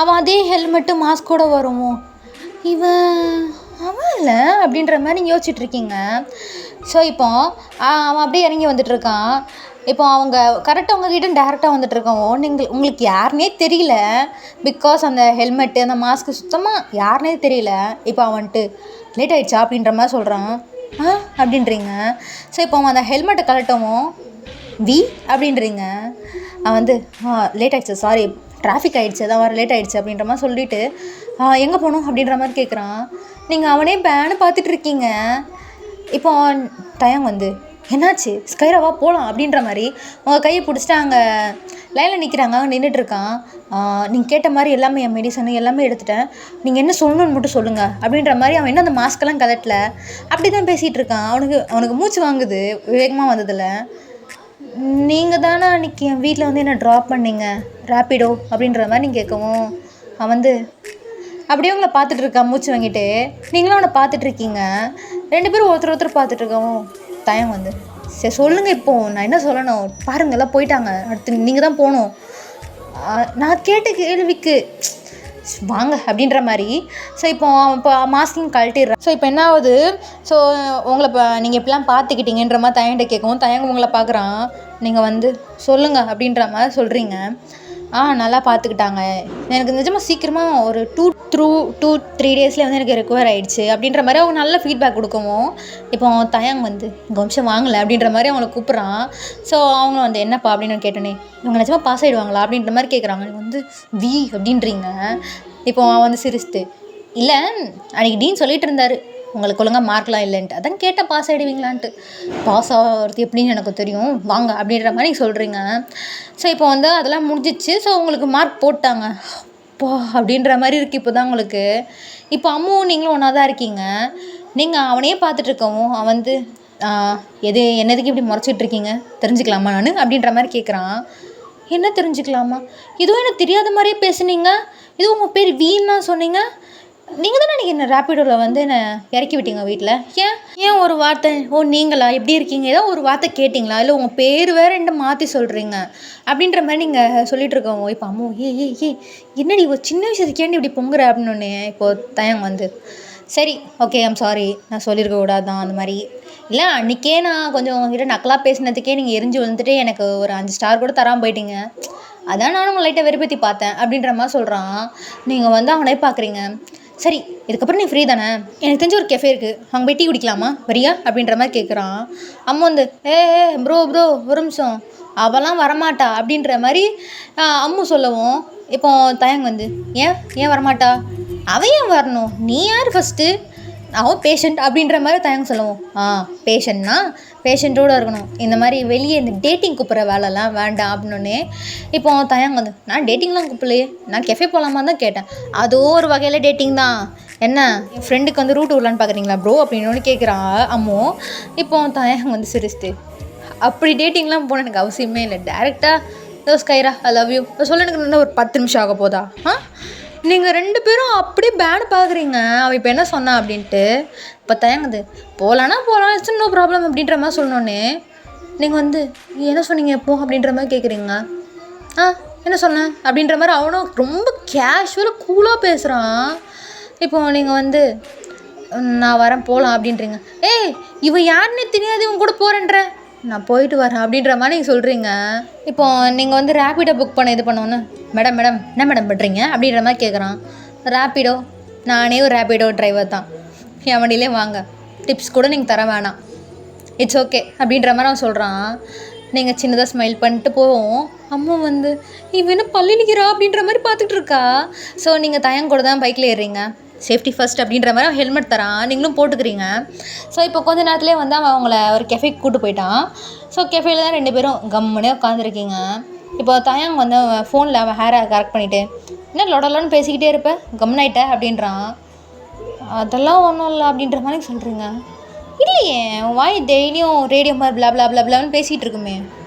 அவன் அதே ஹெல்மெட்டு மாஸ்கோடு வருமோ, அவன் இல்லை அப்படின்ற மாதிரி நீங்கள் யோசிச்சுட்ருக்கீங்க. ஸோ இப்போது அவன் அப்படியே இறங்கி வந்துட்டுருக்கான். இப்போ அவங்க கரெக்டாக உங்ககிட்ட டேரெக்டாக வந்துட்டுருக்கோம். உங்களுக்கு யாருனே தெரியல, பிகாஸ் அந்த ஹெல்மெட்டு அந்த மாஸ்க்கு சுத்தமாக யாருனே தெரியல. இப்போ அவன்ட்டு லேட் ஆகிடுச்சா அப்படின்ற மாதிரி சொல்கிறான். அப்படின்றீங்க. ஸோ இப்போ அவன் அந்த ஹெல்மெட்டை கலட்டவும் வி அப்படின்றீங்க. அவன் வந்து லேட் ஆகிடுச்சு, சாரி டிராஃபிக் ஆகிடுச்சு, அதான் வர லேட் ஆகிடுச்சு அப்படின்ற மாதிரி சொல்லிவிட்டு எங்கே போகணும் அப்படின்ற மாதிரி கேட்குறான். நீங்கள் அவனே பேனு பார்த்துட்ருக்கீங்க. இப்போ தயாங் வந்து என்னாச்சு ஸ்கைராவா போகலாம் அப்படின்ற மாதிரி உங்கள் கையை பிடிச்சிட்டு அங்கே லைனில் நிற்கிறாங்க. அங்கே நின்றுட்டுருக்கான். நீங்கள் கேட்ட மாதிரி எல்லாமே என் மெடிசனு எல்லாமே எடுத்துட்டேன், நீங்கள் என்ன சொல்லணுன்னு மட்டும் சொல்லுங்கள் அப்படின்ற மாதிரி. அவன் இன்னும் அந்த மாஸ்க்கெல்லாம் கலட்டல, அப்படி தான் பேசிகிட்டு இருக்கான். அவனுக்கு மூச்சு வாங்குது வேகமாக வந்ததில்ல. நீங்கள் தானே அன்றைக்கி என் வீட்டில் வந்து என்ன ட்ராப் பண்ணீங்க ரேப்பிடோ அப்படின்ற மாதிரி நீங்கள் கேட்கவும் அவன் வந்து அப்படியே உங்களை பார்த்துட்ருக்கான் மூச்சு வாங்கிட்டு. நீங்களும் அவனை பார்த்துட்ருக்கீங்க. 2 பேரும் ஒருத்தர் பார்த்துட்ருக்கவும் தயாங் வந்து சரி சொல்லுங்கள் இப்போது நான் என்ன சொல்லணும், பாருங்கள் எல்லாம் போயிட்டாங்க, அடுத்து நீங்கள் தான் போகணும், நான் கேட்ட கேள்விக்கு வாங்க அப்படின்ற மாதிரி. ஸோ இப்போ மாஸ்கிங் கழட்டிடுறேன். ஸோ இப்போ என்ன ஆகுது, ஸோ உங்களை இப்போ நீங்கள் எப்படிலாம் பார்த்துக்கிட்டீங்கன்ற மாதிரி தயங்கிட்ட கேட்கவும் தயங்க உங்களை பார்க்குறான். நீங்கள் வந்து சொல்லுங்கள் அப்படின்ற மாதிரி சொல்கிறீங்க. நல்லா பார்த்துக்கிட்டாங்க, எனக்கு நிஜமாக சீக்கிரமாக ஒரு 2-3 டேஸில் வந்து எனக்கு ரெக்கவர் ஆகிடுச்சு அப்படின்ற மாதிரி அவங்க நல்ல ஃபீட்பேக் கொடுக்கவும் இப்போ தயாங் வந்து இங்கே வம்சம் வாங்கலை அப்படின்ற மாதிரி அவங்கள கூப்பிட்றான். ஸோ அவங்க வந்து என்னப்பா அப்படின்னு கேட்டோன்னே இவங்க நிஜமாக பாஸ் ஆகிடுவாங்களா அப்படின்ற மாதிரி கேட்குறாங்க. நீங்கள் வந்து வி அப்படின்றீங்க. இப்போ அவன் வந்து சிரிச்சுட்டு இல்லை அன்றைக்கி டீன் சொல்லிகிட்டு இருந்தார் உங்களுக்கு ஒழுங்காக மார்க்லாம் இல்லைன்ட்டு, அதான் கேட்டால் பாஸ் ஆகிடுவீங்களான்ட்டு. பாஸ் ஆகிறது எப்படின்னு எனக்கு தெரியும் வாங்க அப்படின்ற மாதிரி நீங்கள் சொல்கிறீங்க. ஸோ இப்போ வந்து அதெல்லாம் முடிஞ்சிச்சு. ஸோ உங்களுக்கு மார்க் போட்டாங்க அப்பா அப்படின்ற மாதிரி இருக்குது இப்போ தான் உங்களுக்கு. இப்போ அம்மாவும் நீங்களும் ஒன்றா தான் இருக்கீங்க. நீங்கள் அவனையே பார்த்துட்ருக்கவும் அவன் வந்து என்னதுக்கு இப்படி முறைச்சிட்ருக்கீங்க தெரிஞ்சுக்கலாமா நான் அப்படின்ற மாதிரி கேட்குறான். என்ன தெரிஞ்சுக்கலாமா, இதுவும் எனக்கு தெரியாத மாதிரியே பேசுனீங்க, இதுவும் உங்கள் பேர் வீணா சொன்னீங்க, நீங்கள் தானே அன்றைக்கி என்ன ரேப்பிடோவில் வந்து என்னை இறக்கி விட்டீங்க வீட்டில், ஏன் ஒரு வார்த்தை நீங்களா எப்படி இருக்கீங்க ஏதோ ஒரு வார்த்தை கேட்டிங்களா, இல்லை உங்கள் பேர் வேறு என்ன மாற்றி சொல்கிறீங்க அப்படின்ற மாதிரி நீங்கள் சொல்லிகிட்டு இருக்கோம். இப்போ அம்மா ஏ என்னடி ஒரு சின்ன விஷயத்துக்கு ஏன்டி இப்படி பொங்குற அப்படின்னு இப்போது தயாங் வந்து சரி ஓகே ஐம் சாரி, நான் சொல்லியிருக்க கூடாது தான் அந்த மாதிரி. இல்லை அன்றைக்கே நான் கொஞ்சம் உங்ககிட்ட நக்கலாக பேசினதுக்கே நீங்கள் எரிஞ்சு விழுந்துட்டு எனக்கு ஒரு 5 ஸ்டார் கூட தராமல் போயிட்டீங்க, அதான் நானும் உங்களை லைட்டாக வெறுப்பேற்றி பார்த்தேன் அப்படின்ற மாதிரி சொல்கிறான். நீங்கள் வந்து அவனே பார்க்குறீங்க. சரி இதுக்கப்புறம் நீ ஃப்ரீ தானே, எனக்கு தெரிஞ்ச ஒரு கெஃபே இருக்குது, அங்கே போய் டீ குடிக்கலாமா வரியா அப்படின்ற மாதிரி கேட்குறான். அம்மா வந்து ப்ரோ ஒரு நிமிஷம் அவெல்லாம் வரமாட்டா அப்படின்ற மாதிரி அம்மு சொல்லவும் இப்போ தயாங் வந்து ஏன் வரமாட்டா, அவன் ஏன் வரணும், நீ யார் ஃபஸ்ட்டு, அவன் பேஷண்ட் அப்படின்ற மாதிரி தயங்க சொல்லுவோம். பேஷண்ட்னா பேஷண்ட்டோடு இருக்கணும், இந்த மாதிரி வெளியே இந்த டேட்டிங் கூப்பிட்ற வேலைலாம் வேண்டாம் அப்படின்னோடனே இப்போ தயங்க வந்து நான் டேட்டிங்லாம் கூப்பிடலையே, நான் கெஃபே போகலாமா தான் கேட்டேன். அதோ ஒரு வகையில் டேட்டிங் தான். என்ன என் ஃப்ரெண்டுக்கு வந்து ரூட் விடலான்னு பார்க்குறீங்களா ப்ரோ அப்படின்னு கேட்குறான் அம்மோ. இப்போ தயங்க வந்து சிரிச்சிட்டு அப்படி டேட்டிங்லாம் போன எனக்கு அவசியமே இல்லை, டேரெக்டாக ஸ்கைரா ஐ லவ் யூ சொல்ல எனக்கு இன்னும் ஒரு 10 நிமிஷம் ஆக போதா? நீங்கள் 2 பேரும் அப்படியே பேடு பார்க்குறீங்க. அவள் இப்போ என்ன சொன்னா அப்படின்ட்டு இப்போ தயங்குது. போகலான்னா போகலாம், இட்ஸ் நோ ப்ராப்ளம் அப்படின்ற மாதிரி சொன்னோன்னே நீங்கள் வந்து என்ன சொன்னீங்க எப்போ அப்படின்ற மாதிரி கேட்குறீங்க. என்ன சொன்னேன் அப்படின்ற மாதிரி அவனும் ரொம்ப கேஷுவலாக கூலாக பேசுகிறான். இப்போ நீங்கள் வந்து நான் வரேன் போகலாம் அப்படின்றீங்க. இவன் யாருன்னே தெரியாது இவன் கூட போகிறேன்ற, நான் போயிட்டு வரேன் அப்படின்ற மாதிரி நீங்கள் சொல்கிறீங்க. இப்போ நீங்கள் வந்து ரேப்பிடோ புக் பண்ண இது பண்ணோன்னு மேடம் என்ன மேடம் பண்ணுறீங்க அப்படின்ற மாதிரி கேட்குறான். ரேப்பிடோ, நானே ஒரு ரேப்பிடோ டிரைவர் தான், என் வண்டியிலே வாங்க, டிப்ஸ் கூட நீங்கள் தர வேணாம், இட்ஸ் ஓகே அப்படின்ற மாதிரி அவன் சொல்கிறான். நீங்கள் சின்னதாக ஸ்மைல் பண்ணிட்டு போவோம். அம்மா வந்து இவன் என்ன பள்ளிக்கிறா அப்படின்ற மாதிரி பார்த்துட்டு இருக்கா. ஸோ நீங்கள் தயங்க கூட தான் பைக்கில் ஏறுறீங்க, சேஃப்டி ஃபர்ஸ்ட் அப்படின்ற மாதிரி அவன் ஹெல்மெட் தரான், நீங்களும் போட்டுக்கிறீங்க. ஸோ இப்போ கொஞ்ச நேரத்துலேயே வந்து அவன் அவங்கள ஒரு கெஃபேக்கு கூப்பிட்டு போயிட்டான். ஸோ கெஃபேல தான் 2 பேரும் கம்முனே உட்காந்துருக்கீங்க. இப்போ தயங்க வந்து அவன் ஃபோனில் அவன் ஹேரை கரெக்ட் பண்ணிவிட்டு என்ன லொடலோன்னு பேசிக்கிட்டே இருப்பேன் கம்முனாயிட்ட அப்படின்றான். அதெல்லாம் ஒன்றும் இல்லை அப்படின்ற மாதிரி சொல்கிறீங்க. இல்லையே உன் வாய் டெய்லியும் ரேடியோ மாதிரி பிளா பிளா பிளா பிளான்னு பேசிகிட்டு இருக்குமே,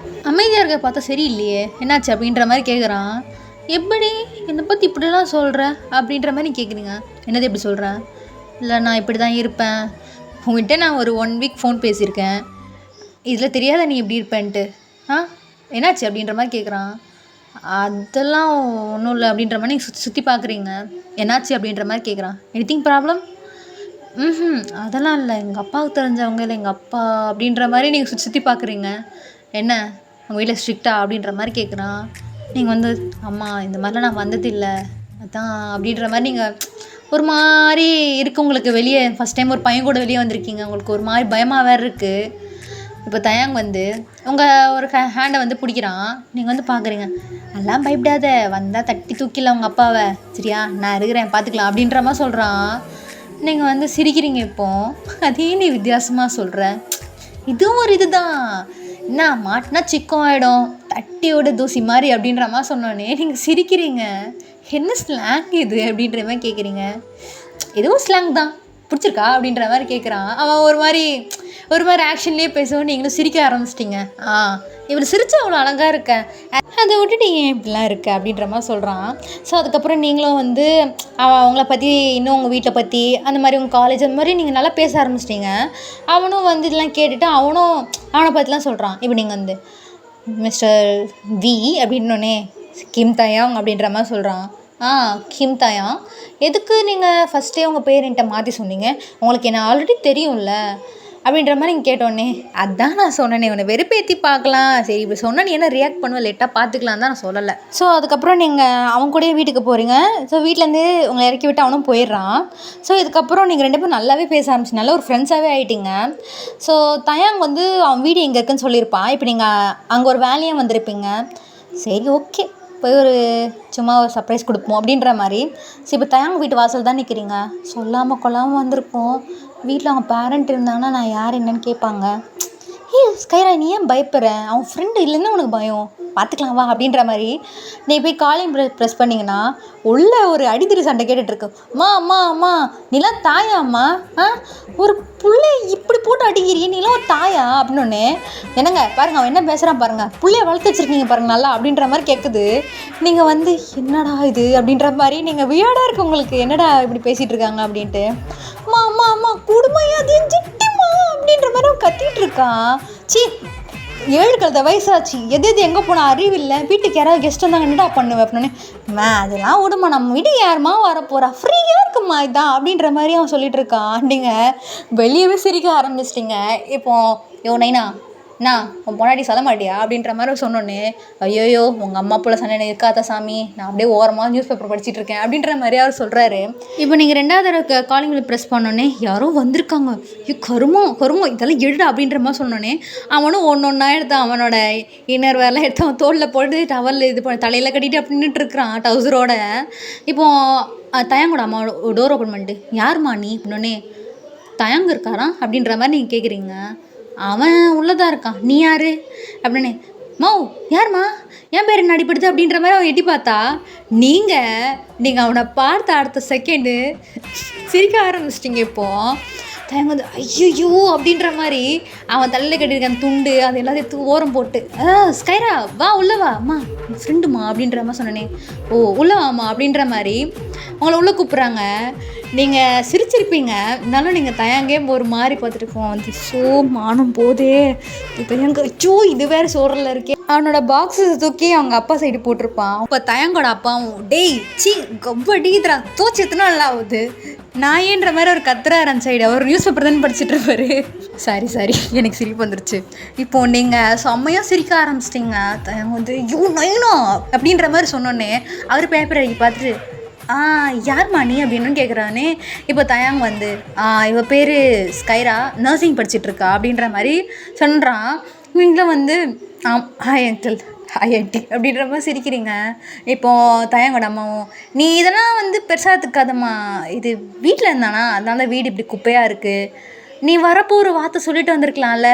அமைதியாக இருக்க பார்த்தா சரி இல்லையே, என்னாச்சு அப்படின்ற மாதிரி கேட்குறான். எப்படி என்னை பற்றி இப்படிலாம் சொல்கிற அப்படின்ற மாதிரி கேட்குறீங்க. என்னது எப்படி சொல்கிறேன்? இல்லை நான் இப்படி தான் இருப்பேன், உங்கள்கிட்ட நான் ஒரு 1 வீக் ஃபோன் பேசியிருக்கேன், இதில் தெரியாத நீ எப்படி இருப்பேன்ட்டு. என்னாச்சு அப்படின்ற மாதிரி கேட்குறான். அதெல்லாம் ஒன்றும் இல்லை அப்படின்ற மாதிரி நீங்கள் சுற்றி பார்க்குறீங்க. என்னாச்சு அப்படின்ற மாதிரி கேட்குறான். Anything problem? அதெல்லாம் இல்லை, எங்கள் அப்பாவுக்கு தெரிஞ்சவங்க இல்லை எங்கள் அப்பா அப்படின்ற மாதிரி நீங்கள் சுற்றி பார்க்குறீங்க. என்ன உங்கள் வீட்டில் ஸ்ட்ரிக்டா அப்படின்ற மாதிரி கேட்குறான். நீங்கள் வந்து அம்மா இந்த மாதிரிலாம் நான் வந்ததில்லை அதான் அப்படின்ற மாதிரி நீங்கள் ஒரு மாதிரி இருக்குது உங்களுக்கு. வெளியே ஃபஸ்ட் டைம் ஒரு பையன் கூட வெளியே வந்திருக்கீங்க, உங்களுக்கு ஒரு மாதிரி பயமாக வேறு இருக்குது. இப்போ தயங்க வந்து உங்கள் ஒரு ஹேண்டை வந்து பிடிக்கிறான். நீங்கள் வந்து பார்க்குறீங்க. எல்லாம் பயப்படாத, வந்தால் தட்டி தூக்கிடலாம் உங்கள் அப்பாவை, சரியா நான் இருக்கிறேன் பார்த்துக்கலாம் அப்படின்ற மாதிரி சொல்கிறான். நீங்கள் வந்து சிரிக்கிறீங்க. இப்போது அதே நீ வித்தியாசமாக சொல்கிற, இதுவும் ஒரு இதுதான், என்ன மாட்டினா சிக்கம் ஆகிடும் தட்டியோட தூசி மாதிரி அப்படின்ற மாதிரி சொன்னோன்னே நீங்கள் சிரிக்கிறீங்க. என்ன ஸ்லாங் இது அப்படின்ற மாதிரி கேட்குறீங்க. எதுவும் ஸ்லாங் தான், பிடிச்சிருக்கா அப்படின்ற மாதிரி கேட்குறான். அவன் ஒரு மாதிரி ஆக்ஷன்லேயே பேசுவோம், நீங்களும் சிரிக்க ஆரம்பிச்சிட்டிங்க. இவ்வளோ சிரிச்சா அவ்வளோ அழகாக இருக்க, அதை விட்டுட்டு ஏன் இப்படிலாம் இருக்க அப்படின்ற மாதிரி சொல்கிறான். ஸோ அதுக்கப்புறம் நீங்களும் வந்து அவங்கள பற்றி இன்னும் உங்கள் வீட்டை பற்றி அந்த மாதிரி உங்கள் காலேஜ் அந்த மாதிரி நீங்கள் நல்லா பேச ஆரம்பிச்சிட்டிங்க. அவனும் வந்து இதெல்லாம் கேட்டுட்டு அவனை பற்றிலாம் சொல்கிறான். இப்போ நீங்கள் வந்து மிஸ்டர் வி அப்படின்னோடனே கிம் தாயாங் அப்படின்ற மாதிரி சொல்கிறான். கிம் தாயாங், எதுக்கு நீங்கள் ஃபஸ்ட்டே உங்கள் பேர் என்கிட்ட மாற்றி சொன்னீங்க, உங்களுக்கு என்ன ஆல்ரெடி தெரியும்ல அப்படின்ற மாதிரி நீங்கள் கேட்டோடனே அதான் நான் சொன்னேனே உன்னை வெறுப்பேற்றி பார்க்கலாம், சரி இப்படி சொன்னால் நீ என்ன ரியாக்ட் பண்ணுவேன் லேட்டாக பார்த்துக்கலாம் தான் நான் சொல்லலை. ஸோ அதுக்கப்புறம் நீங்கள் அவன் கூடயே வீட்டுக்கு போகிறீங்க. ஸோ வீட்டிலேருந்து உங்களை இறக்கி விட்டு அவனும் போயிடுறான். ஸோ இதுக்கப்புறம் நீங்கள் 2 பேரும் நல்லாவே பேச ஆரம்பிச்சு நல்ல ஒரு ஃப்ரெண்ட்ஸாகவே ஆகிட்டீங்க. ஸோ தயாங் வந்து அவன் வீடு எங்கே இருக்குன்னு சொல்லியிருப்பான். இப்போ நீங்கள் அங்கே ஒரு வேலையாக வந்திருப்பீங்க. சரி ஓகே போய் ஒரு சும்மா ஒரு சர்ப்ரைஸ் கொடுப்போம் அப்படின்ற மாதிரி. சரி இப்போ தயாங் வீட்டு வாசல் தான் நிற்கிறீங்க. சொல்லாமல் கொள்ளாமல் வந்திருக்கோம். வீட்டில் அவங்க பேரண்ட் இருந்தாங்கன்னா நான் யார் என்னன்னு கேட்பாங்க. ஸ்கைரா நீ ஏன் பயப்படுற, அவன் ஃப்ரெண்டு இல்லைன்னா உனக்கு பயம், பார்த்துக்கலாம் வா அப்படின்ற மாதிரி நீ போய் காலிங் ப்ரெஸ் பண்ணிங்கன்னா உள்ள ஒரு அடிதிரி சண்டை கேட்டுட்ருக்கு. அம்மா நீலாம் தாயா அம்மா, ஒரு புள்ளை இப்படி போட்டு அடிக்கிறீ, நீலாம் ஒரு தாயா அப்படின்னோடனே என்னங்க பாருங்கள் அவன் என்ன பேசுகிறான் பாருங்கள், புள்ளைய வளர்த்து வச்சுருக்கீங்க பாருங்கள் நல்லா அப்படின்ற மாதிரி கேட்குது. நீங்கள் வந்து என்னடா இது அப்படின்ற மாதிரி நீங்கள் வியாடாக இருக்கு உங்களுக்கு, என்னடா இப்படி பேசிகிட்டு இருக்காங்க அப்படின்ட்டு. அம்மா குடுமையா ஜிட்டிமா அப்படின்ற மாதிரி அவன் கத்திட்டு இருக்கான். 7 கழுத வயசாச்சு, எது எங்கே போனால் அறிவில்லை, வீட்டுக்கு யாராவது கெஸ்ட் வந்தாங்க என்னடா பண்ணுவேன் அப்படின்னே. அதெல்லாம் விடுமா, நம்ம வீட்டுக்கு யாருமா வர போகிறா, ஃப்ரீயாக இருக்குமா இதான் அப்படின்ற மாதிரி அவன் சொல்லிட்டு இருக்கான். நீங்கள் வெளியவே சிரிக்க ஆரம்பிச்சிட்டிங்க. இப்போ நைனா உன் பொண்டாட்டி சொல்ல மாட்டியா அப்படின்ற மாதிரி சொன்னோன்னே ஐயோயோ உங்கள் அம்மா போல சண்டை இருக்காத சாமி, நான் அப்படியே ஓரமாக நியூஸ் பேப்பர் படிச்சுட்டு இருக்கேன் அப்படின்ற மாதிரி அவர் சொல்கிறாரு. இப்போ நீங்கள் 2வது தடவை காலிங் பில் ப்ரெஸ் பண்ணோன்னே யாரோ வந்திருக்காங்க. கருமம் இதெல்லாம் எடுடா அப்படின்ற மாதிரி சொன்னோன்னே அவனும் ஒன்றா எடுத்து அவனோட இன்னர் வேரெலாம் எடுத்து அவன் தோளில் போட்டு டவலில் இது பண்ண தலையில் கட்டிட்டு அப்படின்ட்டு இருக்கிறான் டவுசரோட. இப்போது தயங்கூட அம்மா டோர் ஓப்பன் பண்ணிட்டு யாருமா நீ அப்படின்னே தயங்கு இருக்காராம் அப்படின்ற மாதிரி நீங்கள் கேட்குறீங்க. அவன் உள்ளதாக இருக்கான், நீ யார் அப்படின்னு. மௌ யார்மா, என் பேர் என்ன அடிப்படுது அப்படின்ற மாதிரி அவன் எட்டி பார்த்தா, நீங்கள் அவனை பார்த்த அடுத்த செகண்டு சிரிக்க ஆரம்பிச்சிட்டிங்க. இப்போது தயங்க வந்து ஐயோ அப்படின்ற மாதிரி அவன் தலையில் கட்டியிருக்க அந்த துண்டு அது எல்லாத்தையும் எடுத்து ஓரம் போட்டு, ஸ்கைரா வா உள்ளே வா, அம்மா ஃப்ரெண்டுமா அப்படின்ற மாதிரி சொன்னனே, ஓ உள்ளே வாம்மா அப்படின்ற மாதிரி அவங்கள உள்ளே கூப்பிட்றாங்க. நீங்கள் சிரிச்சிருப்பீங்க, இருந்தாலும் நீங்கள் தயங்கே ஒரு மாதிரி பார்த்துட்டு இருக்கோம் வந்து மானம் போதே இப்போ எங்க ஐயோ இது வேறு சோறில் இருக்கே. அவனோட பாக்ஸை தூக்கி அவங்க அப்பா சைடு போட்டிருப்பான். இப்போ தயங்கோட அப்பாவும் டேய் சி கவ்வடி இதுரா தோச்சு எத்தனை நல்லா ஆகுது நாயேன்ற மாதிரி ஒரு கத்துறாரு அந்த சைடு. அவர் நியூஸ் பேப்பர் தானே படிச்சுட்டு இருப்பாரு. சாரி எனக்கு சிரிப்பு வந்துருச்சு. இப்போ நீங்கள் செம்மையாக சிரிக்க ஆரம்பிச்சிட்டிங்க. தயங்க வந்து ஐயோ நைனோ அப்படின்ற மாதிரி சொன்னோன்னே அவர் பேப்பர் அடிக்கி பார்த்துட்டு யார்மா நீ அப்படின்னு கேட்குறானே. இப்போ தயாங் வந்து இவ பேர் ஸ்கைரா, நர்சிங் படிச்சிட்ருக்கா அப்படின்ற மாதிரி சொல்கிறான். நீங்களும் வந்து ஹாய் அங்கிள் ஹாய் ஆண்டி அப்படின்ற மாதிரி சிரிக்கிறீங்க. இப்போது தயங்கோட அம்மாவும் நீ இதெல்லாம் வந்து பெருசாக எடுத்துக்காதம்மா, இது வீட்டில் இருந்தானா அதனால வீடு இப்படி குப்பையாக இருக்குது, நீ வரப்போ ஒரு வார்த்தை சொல்லிட்டு வந்திருக்கலாம்ல,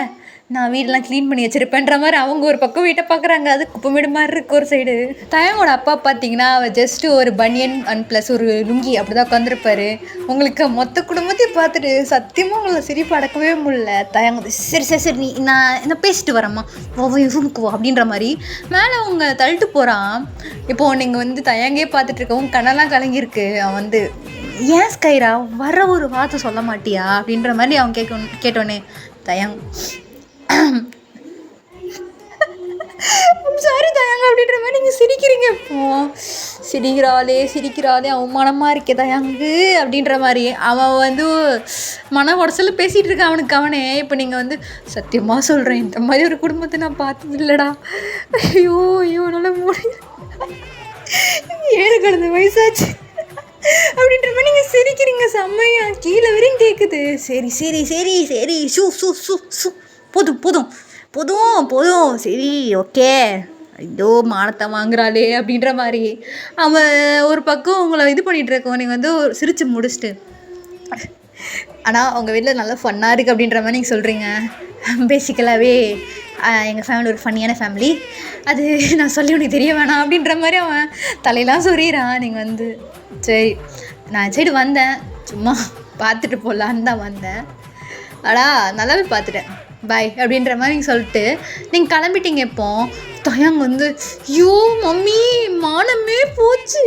நான் வீடெல்லாம் க்ளீன் பண்ணி வச்சுருப்பேன்ற மாதிரி அவங்க ஒரு பக்கம் வீட்டை பார்க்குறாங்க. அது குப்பைமேடு மாதிரி இருக்குது ஒரு சைடு. தயங்கோட அப்பா பார்த்தீங்கன்னா அவர் ஜஸ்ட்டு ஒரு பனியன் அண்ட் ப்ளஸ் ஒரு லுங்கி அப்படி தான் உட்காந்துருப்பாரு. உங்களுக்கு மொத்த குடும்பத்தையும் பார்த்துட்டு சத்தியமாக உங்களை சிரிப்பு அடக்கவே முடியல. தயங்க சரி நீ நான் பேசிட்டு வரேம்மா ரூமுக்கு வா அப்படின்ற மாதிரி மேலே அவங்க தள்ளிட்டு போகிறான். இப்போது நீங்கள் வந்து தயங்கே பார்த்துட்டு இருக்கவும் கண்ணெல்லாம் கலங்கியிருக்கு. அவன் வந்து ஏன் ஸ்கைரா வர ஒரு வார்த்தை சொல்ல மாட்டியா அப்படின்ற மாதிரி அவன் கேட்டோன்னே தயங் சாரி தயங்க அப்படின்ற மாதிரி நீங்கள் சிரிக்கிறீங்க. இப்போ சிரிக்கிறாளே அவமானமாக இருக்கே தயங்கு அப்படின்ற மாதிரி அவன் வந்து மன உடச்சல பேசிகிட்டு இருக்கான் அவனுக்கு. அவனே இப்போ நீங்கள் வந்து சத்தியமாக சொல்கிறேன், இந்த மாதிரி ஒரு குடும்பத்தை நான் பார்த்தது இல்லைடா, ஐயோ என்னால் முடியல, 7 கடந்த வயசாச்சு அப்படின்ற மாதிரி நீங்கள் சிரிக்கிறீங்க. செம்மையா கீழே வரையும் கேட்குது. சரி ஷூ போதும் சரி ஓகே, ஐயோ மானத்தை வாங்குறாளே அப்படின்ற மாதிரி அவன் ஒரு பக்கம் உங்களை இது பண்ணிகிட்டு இருக்கோம். நீங்கள் வந்து சிரித்து முடிச்சுட்டு ஆனால் அவங்க வீட்டில் நல்லா ஃபன்னாக இருக்குது அப்படின்ற மாதிரி நீங்கள் சொல்கிறீங்க. பேசிக்கலாகவே எங்கள் ஃபேமிலி ஒரு ஃபன்னியான ஃபேமிலி, அது நான் சொல்லி உனக்கு தெரிய வேணாம் அப்படின்ற மாதிரி அவன் தலையெல்லாம் சொல்லிடுறான். நீங்கள் வந்து சரி நான் சைடு வந்தேன், சும்மா பார்த்துட்டு போகலான்னு தான் வந்தேன், நல்லாவே பார்த்துட்டேன், பாய் அப்படின்ற மாதிரி நீங்கள் சொல்லிட்டு நீங்கள் கிளம்பிட்டீங்க. இப்போ தயங்க வந்து ஐயோ மம்மி மானமே போச்சு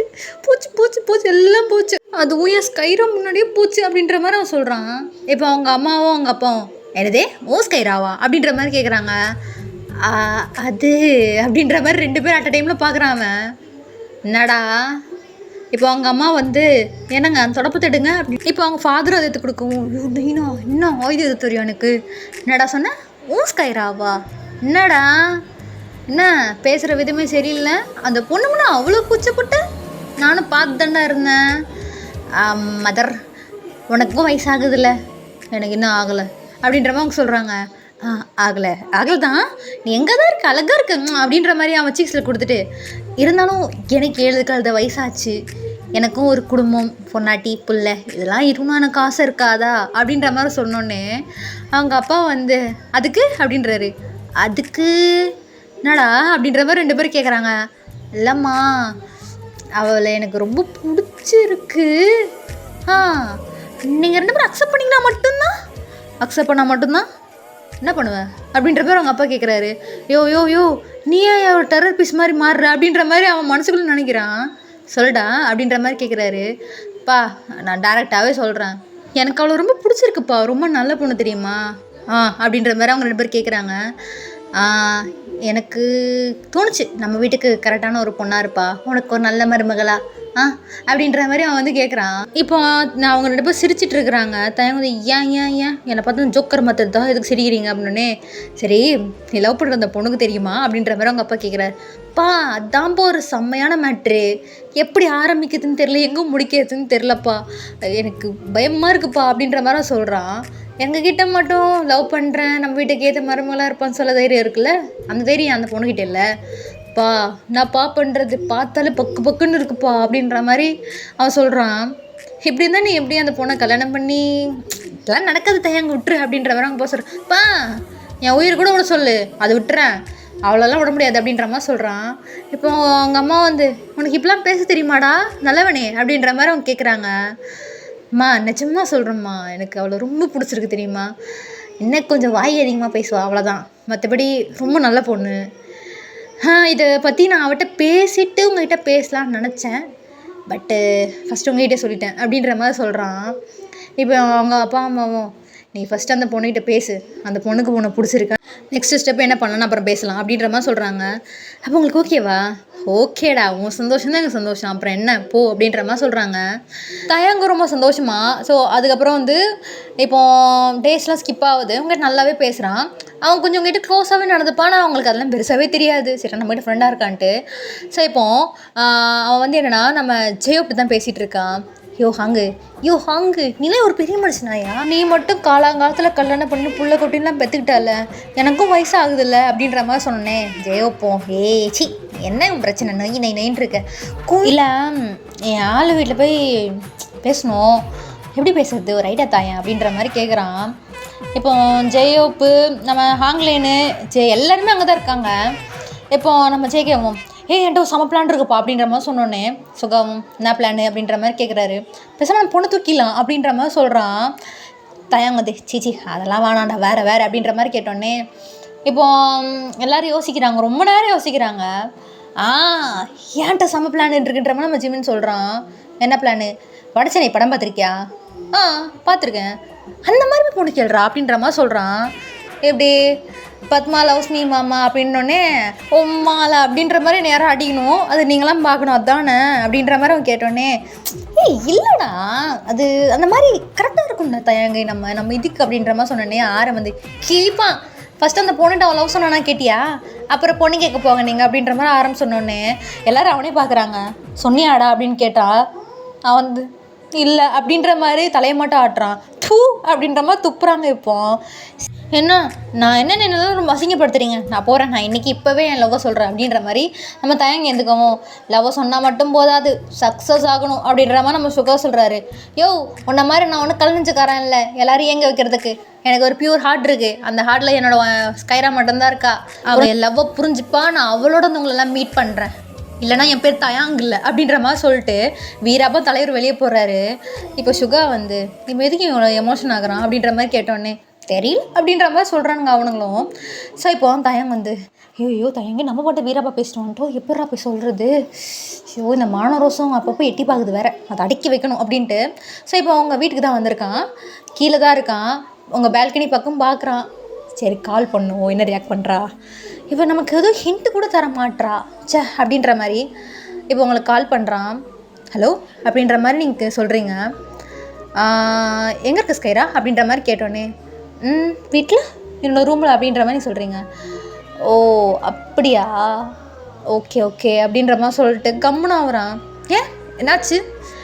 எல்லாம் போச்சு, அதுவும் என் ஸ்கைரா முன்னாடியே போச்சு அப்படின்ற மாதிரி அவன் சொல்கிறான். இப்போ அவங்க அம்மாவும் அவங்க அப்பாவும் என்னதே ஓ ஸ்கைராவா அப்படின்ற மாதிரி கேட்குறாங்க. அது அப்படின்ற மாதிரி 2 பேர் அட் அ டைமில் பார்க்குறான். என்னடா இப்போ அவங்க அம்மா வந்து என்னங்க அந்த தொடப்பத்தை எடுங்க அப்படி. இப்போ அவங்க ஃபாதர் அதை எடுத்து கொடுக்கவும் இன்னும் இது எது தெரியும் எனக்கு, என்னடா சொன்னேன் ஓ ஸ்கைராவா, என்னடா என்ன பேசுகிற விதமே சரியில்லை, அந்த பொண்ணுங்கன்னா அவ்வளோ கூச்சப்பட்டு நானும் பார்த்து தாண்டா இருந்தேன். மதர் உனக்கும் வயசாகுதுல்ல, எனக்கு இன்னும் ஆகலை அப்படின்ற மாதிரி அவங்க சொல்கிறாங்க. ஆகலை தான், நீ எங்கே தான் இருக்க அழகாக இருக்கு அப்படின்ற மாதிரி அவன் சீக்ஸில் கொடுத்துட்டு, இருந்தாலும் எனக்கு 7 கழுத வயசாச்சு, எனக்கும் ஒரு குடும்பம் பொன்னாட்டி புள்ள இதெல்லாம் இருக்கணும் எனக்கு ஆசை இருக்காதா அப்படின்ற மாதிரி சொன்னோன்னே அவங்க அப்பா வந்து அதுக்கு அப்படின்றாரு. அதுக்கு என்னடா அப்படின்ற மாதிரி 2 பேரும் கேட்குறாங்க. இல்லைம்மா அவளை எனக்கு ரொம்ப பிடிச்சிருக்கு, நீங்கள் 2 பேரும் அக்செப்ட் பண்ணால் மட்டும்தான் என்ன பண்ணுவேன் அப்படின்ற பேர் அவங்க அப்பா கேட்குறாரு. யோ நீ ஏன் ஒரு டெரர் பீஸ் மாதிரி மாறுற அப்படின்ற மாதிரி அவன் மனசுக்குள்ளே நினைக்கிறான். சொல்லிடா அப்படின்ற மாதிரி கேட்குறாரு. பா நான் டேரெக்டாகவே சொல்கிறேன், எனக்கு அவளை ரொம்ப பிடிச்சிருக்குப்பா, ரொம்ப நல்ல பொண்ணு தெரியுமா அப்படின்ற மாதிரி அவங்க 2 பேர் கேட்குறாங்க. எனக்கு தோணுச்சு நம்ம வீட்டுக்கு கரெக்டான ஒரு பொண்ணாக இருப்பா, உனக்கு ஒரு நல்ல மருமகளா அப்படின்ற மாதிரி அவன் வந்து கேட்குறான். இப்போ நான் அவங்க 2 பேர் சிரிச்சிட்டு இருக்கிறாங்க. தயங்க வந்து ஏன் என்னை பார்த்து ஜோக்கர் மற்றது தான் எதுக்கு சிரிக்கிறீங்க அப்படின்னே. சரி நீ லவ் பண்ணுற அந்த பொண்ணுக்கு தெரியுமா அப்படின்ற மாதிரி அவங்க அப்பா கேட்குறாரு. பா அதான்ப்பா ஒரு செம்மையான மேட்ரு, எப்படி ஆரம்பிக்கிறதுன்னு தெரில, எங்கே முடிக்கிறதுன்னு தெரிலப்பா, எனக்கு பயமாக இருக்குப்பா அப்படின்ற மாதிரி சொல்கிறான். எங்ககிட்ட மட்டும் லவ் பண்ணுறேன் நம்ம வீட்டுக்கு ஏற்ற மருமகளாக இருப்பான்னு சொல்ல தைரியம் இருக்குல்ல, அந்த தைரியம் அந்த பொண்ணுக்கிட்ட இல்லை பா, நான் பண்ணுறது பார்த்தாலே பக்குன்னு இருக்குப்பா அப்படின்ற மாதிரி அவன் சொல்கிறான். இப்படி இருந்தால் நீ எப்படி அந்த பொண்ணை கல்யாணம் பண்ணி இதெல்லாம் நடக்காது தயங்க விட்டுரு அப்படின்ற மாதிரி அவங்க போக சொல்கிறப்பா என் உயிர் கூட விட சொல்லு அதை விட்டுறேன் அவ்வளோலாம் விட முடியாது அப்படின்ற மாதிரி சொல்கிறான். இப்போ அவங்க அம்மா வந்து உனக்கு இப்படிலாம் பேச தெரியுமாடா நல்லவனே அப்படின்ற மாதிரி அவங்க கேட்குறாங்க. அம்மா நிஜமாக சொல்கிறேம்மா எனக்கு அவளை ரொம்ப பிடிச்சிருக்கு தெரியுமா, இன்னும் கொஞ்சம் வாய் அதிகமாக பேசுவா அவ்வளோதான், மற்றபடி ரொம்ப நல்ல பொண்ணு. இதை பற்றி நான் அவட்ட பேசிவிட்டு உங்கள்கிட்ட பேசலான்னு நினச்சேன், பட்டு ஃபஸ்ட்டு உங்கள்கிட்ட சொல்லிட்டேன் அப்படின்ற மாதிரி சொல்கிறான். இப்போ அவங்க அப்பா அம்மாவும் நீ ஃபஸ்ட்டு அந்த பொண்ணுகிட்ட பேசு, அந்த பொண்ணுக்கு உன்னை பிடிச்சிருக்கா, நெக்ஸ்ட்டு ஸ்டெப் என்ன பண்ணலான்னு அப்புறம் பேசலாம் அப்படின்ற மாதிரி சொல்கிறாங்க. அப்போ உங்களுக்கு ஓகேவா, ஓகேடா உன் சந்தோஷம் தான் எனக்கு சந்தோஷம், அப்புறம் என்ன போ அப்படின்ற மாதிரி சொல்கிறாங்க. தயங்க ரொம்ப சந்தோஷமா. ஸோ அதுக்கப்புறம் வந்து இப்போது டேஸ்லாம் ஸ்கிப் ஆகுது, உங்கள்கிட்ட நல்லாவே பேசுகிறான். அவன் கொஞ்சம் உங்கள்கிட்ட க்ளோஸாகவே நடந்துப்பான், ஆனால் அவங்களுக்கு அதெல்லாம் பெருசாகவே தெரியாது, சரி நம்மகிட்ட ஃப்ரெண்டாக இருக்கான்ட்டு. ஸோ இப்போது அவன் வந்து என்னென்னா நம்ம ஜெயோப்ட்டு தான் பேசிகிட்டு இருக்கான். யோ ஹாங்கு நீலாம் ஒரு பெரிய மனுஷனாயா, நீ மட்டும் காலாங்காலத்தில் கல்யாணம் பண்ணி புள்ள கொட்டின்லாம் பெற்றுக்கிட்டால, எனக்கும் வயசாகுதில்ல அப்படின்ற மாதிரி சொன்னேன். ஜெயோப்போம் சி என்ன பிரச்சனை நைன்னு இருக்க இல்லை, என் ஆள் வீட்டில் போய் பேசணும், எப்படி பேசுறது ஒரு ஐடியா தாயன் அப்படின்ற மாதிரி கேட்குறான். இப்போ ஜெயோப்பு நம்ம ஹாங்லேனு எல்லாருமே அங்கே தான் இருக்காங்க. இப்போ நம்ம ஜெய்கேவும் என்கிட்ட ஒரு சம பிளான் இருக்குப்பா அப்படின்ற மாதிரி சொன்னோன்னே சுகாவும் என்ன பிளானு அப்படின்ற மாதிரி கேட்குறாரு. பேசாமல் நம்ம பொண்ணு தூக்கிடலாம் அப்படின்ற மாதிரி சொல்கிறான். தயங்குது சீச்சி அதெல்லாம் வேணாண்டா வேறு அப்படின்ற மாதிரி கேட்டோன்னே இப்போ எல்லோரும் யோசிக்கிறாங்க, ரொம்ப நேரம் யோசிக்கிறாங்க. ஏன்ட்ட சம பிளான் இருக்குன்ற மாதிரி நம்ம ஜிமின்னு சொல்கிறான். என்ன பிளானு, வடச்சென்னை படம் பார்த்துருக்கியா, பார்த்துருக்கேன், அந்த மாதிரி பொண்ணு கேள்றா அப்படின்ற மாதிரி சொல்கிறான். எப்படி பத்மா லவ்ஸ் மீ மாமா அப்படின்னோடனே மாலா அப்படின்ற மாதிரி நேரம் அடிக்கணும், அது நீங்களாம் பார்க்கணும் அதானே அப்படின்ற மாதிரி அவன் கேட்டோடனே இல்லைடா அது அந்த மாதிரி கரெக்டாக இருக்கும்டா தயங்கை நம்ம இதுக்கு அப்படின்ற மாதிரி சொன்னோடனே ஆரம் வந்து கிழிப்பான். ஃபஸ்ட்டு அந்த பொண்ணுகிட்ட அவன் லவ் சொன்னானா கேட்டியா, அப்புறம் பொண்ணு கேட்க போங்க நீங்கள் அப்படின்ற மாதிரி ஆரம் சொன்னோடனே எல்லோரும் அவனே பார்க்குறாங்க. சொன்னியாடா அப்படின்னு கேட்டால் அவன் வந்து இல்லை அப்படின்ற மாதிரி தலையை மட்டும் ஆட்டுறான். தூ அப்படின்ற மாதிரி துப்புறாங்க. இப்போ என்ன நான் என்ன ரொம்ப அசிங்கப்படுத்துறீங்க, நான் போகிறேன், நான் இன்றைக்கி இப்போவே என் லவ்வை சொல்கிறேன் அப்படின்ற மாதிரி நம்ம தயங்கி எந்துக்கவும். லவ்வை சொன்னால் மட்டும் போதாது சக்ஸஸ் ஆகணும் அப்படின்ற மாதிரி நம்ம சுகா சொல்கிறாரு. உன்ன மாதிரி நான் ஒன்றும் கல்நெஞ்சுக்காரன் இல்லை, எல்லோரும் ஏங்க வைக்கிறதுக்கு, எனக்கு ஒரு பியூர் ஹார்ட் இருக்குது, அந்த ஹார்ட்டில் என்னோட ஸ்கைரா மட்டும்தான் இருக்கா, அவள் என் லவ்வை புரிஞ்சுப்பா, நான் அவளோட வந்து உங்களெல்லாம் மீட் பண்ணுறேன், இல்லைனா என் பேர் தயாங் இல்லை அப்படின்ற மாதிரி சொல்லிட்டு வீராப்பா தலைவர் வெளியே போடுறாரு. இப்போ சுகா வந்து இப்போ எதுக்கு இவங்கள எமோஷன் ஆகுறான் அப்படின்ற மாதிரி கேட்டோடனே தெரியல அப்படின்ற மாதிரி சொல்கிறானுங்க அவனுங்களும். ஸோ இப்போ தயங்க வந்து ஐயோ தயங்க நம்ம பாட்டு வீராப்பா பேசிட்டோன்ட்டோ எப்படா போய் சொல்கிறது, ஐயோ இந்த மானரோசம் அப்பப்போ எட்டி பார்க்குது வேறு, அதை அடக்கி வைக்கணும் அப்படின்ட்டு. ஸோ இப்போ அவங்க வீட்டுக்கு தான் வந்திருக்கான், கீழே தான் இருக்கான், உங்கள் பால்கனி பக்கம் பார்க்குறான். சரி கால் பண்ணுவோம் என்ன ரியாக்ட் பண்ணுறா, இப்போ நமக்கு எதுவும் ஹிண்ட்டு கூட தர மாட்றா அப்படின்ற மாதிரி. இப்போ உங்களுக்கு கால் பண்ணுறான். ஹலோ அப்படின்ற மாதிரி நீங்கள் சொல்கிறீங்க. எங்கே இருக்க ஸ்கைரா அப்படின்ற மாதிரி கேட்டோன்னே வீட்டில் என்னோட ரூமில் அப்படின்ற மாதிரி சொல்கிறீங்க. ஓ அப்படியா, ஓகே அப்படின்ற மாதிரி சொல்லிட்டு கம்முன்னு ஆகுறான். ஏன் என்னாச்சு,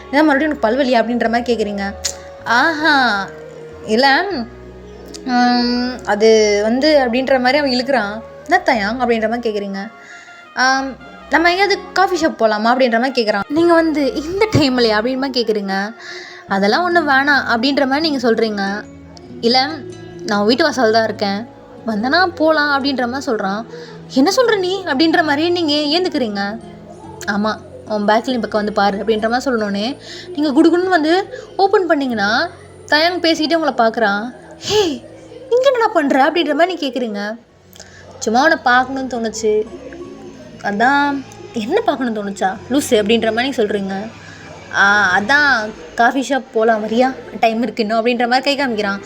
ஏன்னா மறுபடியும் எனக்கு பல்வலியா அப்படின்ற மாதிரி கேட்குறீங்க. இல்லை அது வந்து அப்படின்ற மாதிரி அவன் இழுக்கிறான். என்ன தயாங் அப்படின்ற மாதிரி கேட்குறீங்க. நம்ம எங்கேயாவது காஃபி ஷாப் போகலாமா அப்படின்ற மாதிரி கேட்குறான். நீங்கள் வந்து இந்த டைம்லையா அப்படின்ற மாதிரி கேட்குறீங்க. அதெல்லாம் ஒன்றும் வேணாம் அப்படின்ற மாதிரி நீங்கள் சொல்கிறீங்க. இல்லை நான் வீட்டு வாசல் தான் இருக்கேன், வந்தனா போகலாம் அப்படின்ற மாதிரி சொல்கிறான். என்ன சொல்கிற நீ அப்படின்ற மாதிரி நீங்கள் ஏந்துக்கிறீங்க. ஆமாம் உன் பேக்லின் பக்கம் வந்து பாரு அப்படின்ற மாதிரி சொல்லணுன்னே நீங்கள் குடுகுன்னு வந்து ஓப்பன் பண்ணிங்கன்னா தயாங் பேசிக்கிட்டே உங்களை பார்க்குறான். இங்கே என்ன பண்ணுற அப்படின்ற மாதிரி நீ கேட்குறீங்க. சும்மா உன்னை பார்க்கணுன்னு தோணுச்சு, அதான். என்ன பார்க்கணுன்னு தோணுச்சா லூஸு அப்படின்ற மாதிரி சொல்கிறீங்க. அதான் காஃபி ஷாப் போகலாம் வரியா, டைம் இருக்கு இன்னும் அப்படின்ற மாதிரி கை காமிக்கிறான்.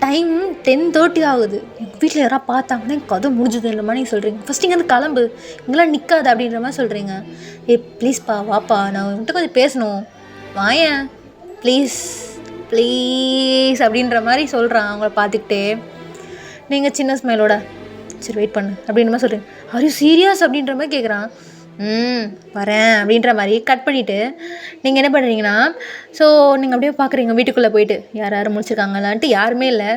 டைம் 10:30 ஆகுது, எங்கள் வீட்டில் யாராவது பார்த்தாங்கன்னா எனக்கு கதை முடிஞ்சது இல்லை மாதிரி சொல்கிறீங்க. ஃபஸ்ட் இங்கே வந்து கிளம்பு, இங்கெல்லாம் நிற்காது அப்படின்ற மாதிரி சொல்கிறீங்க. ப்ளீஸ்ப்பா வாப்பா, நான் உங்கள்கிட்ட கொஞ்சம் பேசணும், வாயேன் ப்ளீஸ் அப்படின்ற மாதிரி சொல்கிறான் அவங்கள பார்த்துக்கிட்டே. நீங்கள் சின்ன ஸ்மைலோட சரி வெயிட் பண்ணு அப்படின்ற மாதிரி சொல்கிறேன். ஆர் யூ சீரியஸ் அப்படின்ற மாதிரி கேட்குறான். வரேன் அப்படின்ற மாதிரி கட் பண்ணிவிட்டு நீங்கள் என்ன பண்ணுறீங்கன்னா, ஸோ நீங்கள் அப்படியே பார்க்குறீங்க வீட்டுக்குள்ளே போயிட்டு யாரும் முடிச்சிருக்காங்களான்ட்டு யாருமே இல்லை.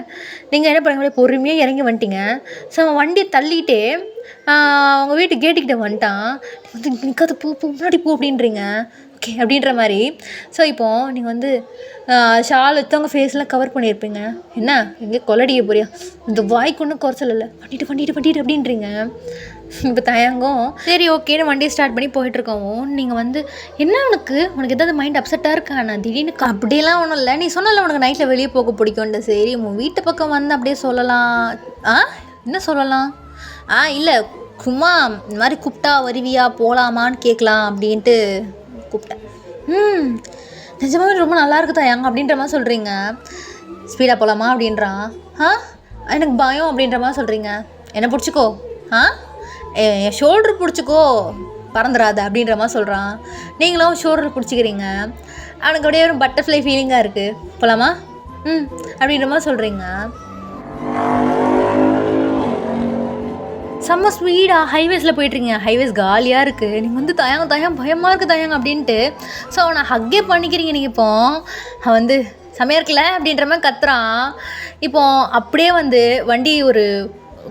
நீங்கள் என்ன பண்ணுங்க, அப்படியே பொறுமையாக இறங்கி வந்துட்டீங்க. ஸோ அவன் வண்டியை தள்ளிட்டு அவங்க வீட்டு கேட்டுக்கிட்ட வந்துட்டான். வந்து நிற்காத போ முன்னாடி போ அப்படின்றீங்க. ஓகே அப்படின்ற மாதிரி. ஸோ இப்போது நீங்கள் வந்து ஷால் எடுத்து அவங்க ஃபேஸ்லாம் கவர் பண்ணியிருப்பீங்க. என்ன எங்கே கொள்ளடிக்க போறியா, இந்த வாய்க்கு ஒன்றும் குறைச்சல் இல்லை, பண்ணிட்டு அப்படின்றீங்க. இப்போ தயங்கும் சரி ஓகேன்னு வண்டியை ஸ்டார்ட் பண்ணி போயிட்டுருக்கவும் நீங்கள் வந்து என்ன உனக்கு எதாவது மைண்ட் அப்செட்டாக இருக்கா? நான் திடீர்னு அப்படியெல்லாம் ஒன்றும் இல்லை, நீ சொன்னல உனக்கு நைட்டில் வெளியே போக பிடிக்கும்ட்டு. சரி உன் வீட்டு பக்கம் வந்து அப்படியே சொல்லலாம். என்ன சொல்லலாம்? இல்லை சும்மா இந்த மாதிரி கூப்பிட்டா வருவியா போகலாமான்னு கேட்கலாம் அப்படின்ட்டு கூப்பிட்டேன். நிஜமாவே ரொம்ப நல்லா இருக்குதா எங்க அப்படின்ற மாதிரி சொல்கிறீங்க. ஸ்பீடாக போகலாமா அப்படின்றான். எனக்கு பயம் அப்படின்ற மாதிரி சொல்கிறீங்க. என்ன பிடிச்சிக்கோ, என் ஷோல்டர் பிடிச்சிக்கோ, பறந்துடாத அப்படின்ற மாதிரி சொல்கிறான். நீங்களும் ஷோல்டர் பிடிச்சிக்கிறீங்க. அவனுக்கு அப்படியே ஒரு பட்டர்ஃப்ளை ஃபீலிங்காக இருக்குது. போகலாமா அப்படின்ற மாதிரி சொல்கிறீங்க. செம்ம ஸ்பீடாக ஹைவேஸில் போயிட்டுருங்க. ஹைவேஸ் காலியாக இருக்குது. நீங்கள் வந்து தயங்க பயமாக இருக்குது தயங்க அப்படின்ட்டு. ஸோ அவனை ஹக்கே பண்ணிக்கிறீங்க. நீங்கள் இப்போ அவன் வந்து செமையாக இருக்குல்ல அப்படின்ற மாதிரி கத்துறான். இப்போ அப்படியே வந்து வண்டி ஒரு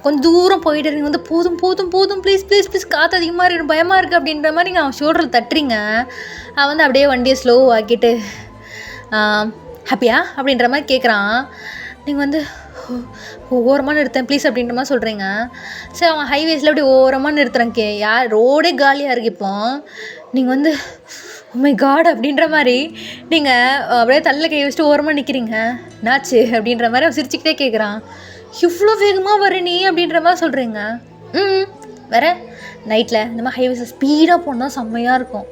கொஞ்சம் தூரம் போயிட்டு நீங்கள் வந்து போதும் ப்ளீஸ் காற்று அதிகமாக இருக்குது, பயமாக இருக்குது அப்படின்ற மாதிரி நீங்கள் அவன் ஷோல்டரில் தட்டுறீங்க. அவன் வந்து அப்படியே வண்டியை ஸ்லோ ஆக்கிட்டு ஹாப்பியா அப்படின்ற மாதிரி கேட்குறான். நீங்கள் வந்து ஓரமாக நிறுத்தேன் ப்ளீஸ் அப்படின்ற மாதிரி சொல்கிறீங்க. சரி அவன் ஹைவேஸில் அப்படி ஓரமாக நிறுத்துறேன். ரோடே காலியாக இருக்கு. இப்போ நீங்கள் வந்து மை காட் அப்படின்ற மாதிரி நீங்கள் அப்படியே தள்ளில் கை வச்சுட்டு ஓரமாக நிற்கிறீங்க. என்னாச்சு அப்படின்ற மாதிரி அவன் சிரிச்சுக்கிட்டே கேட்குறான். இவ்வளோ வேகமாக வர நீ அப்படின்ற மாதிரி சொல்கிறீங்க. வேற நைட்டில் இந்த மாதிரி ஹைவேஸில் ஸ்பீடாக போனால் செம்மையாக இருக்கும்,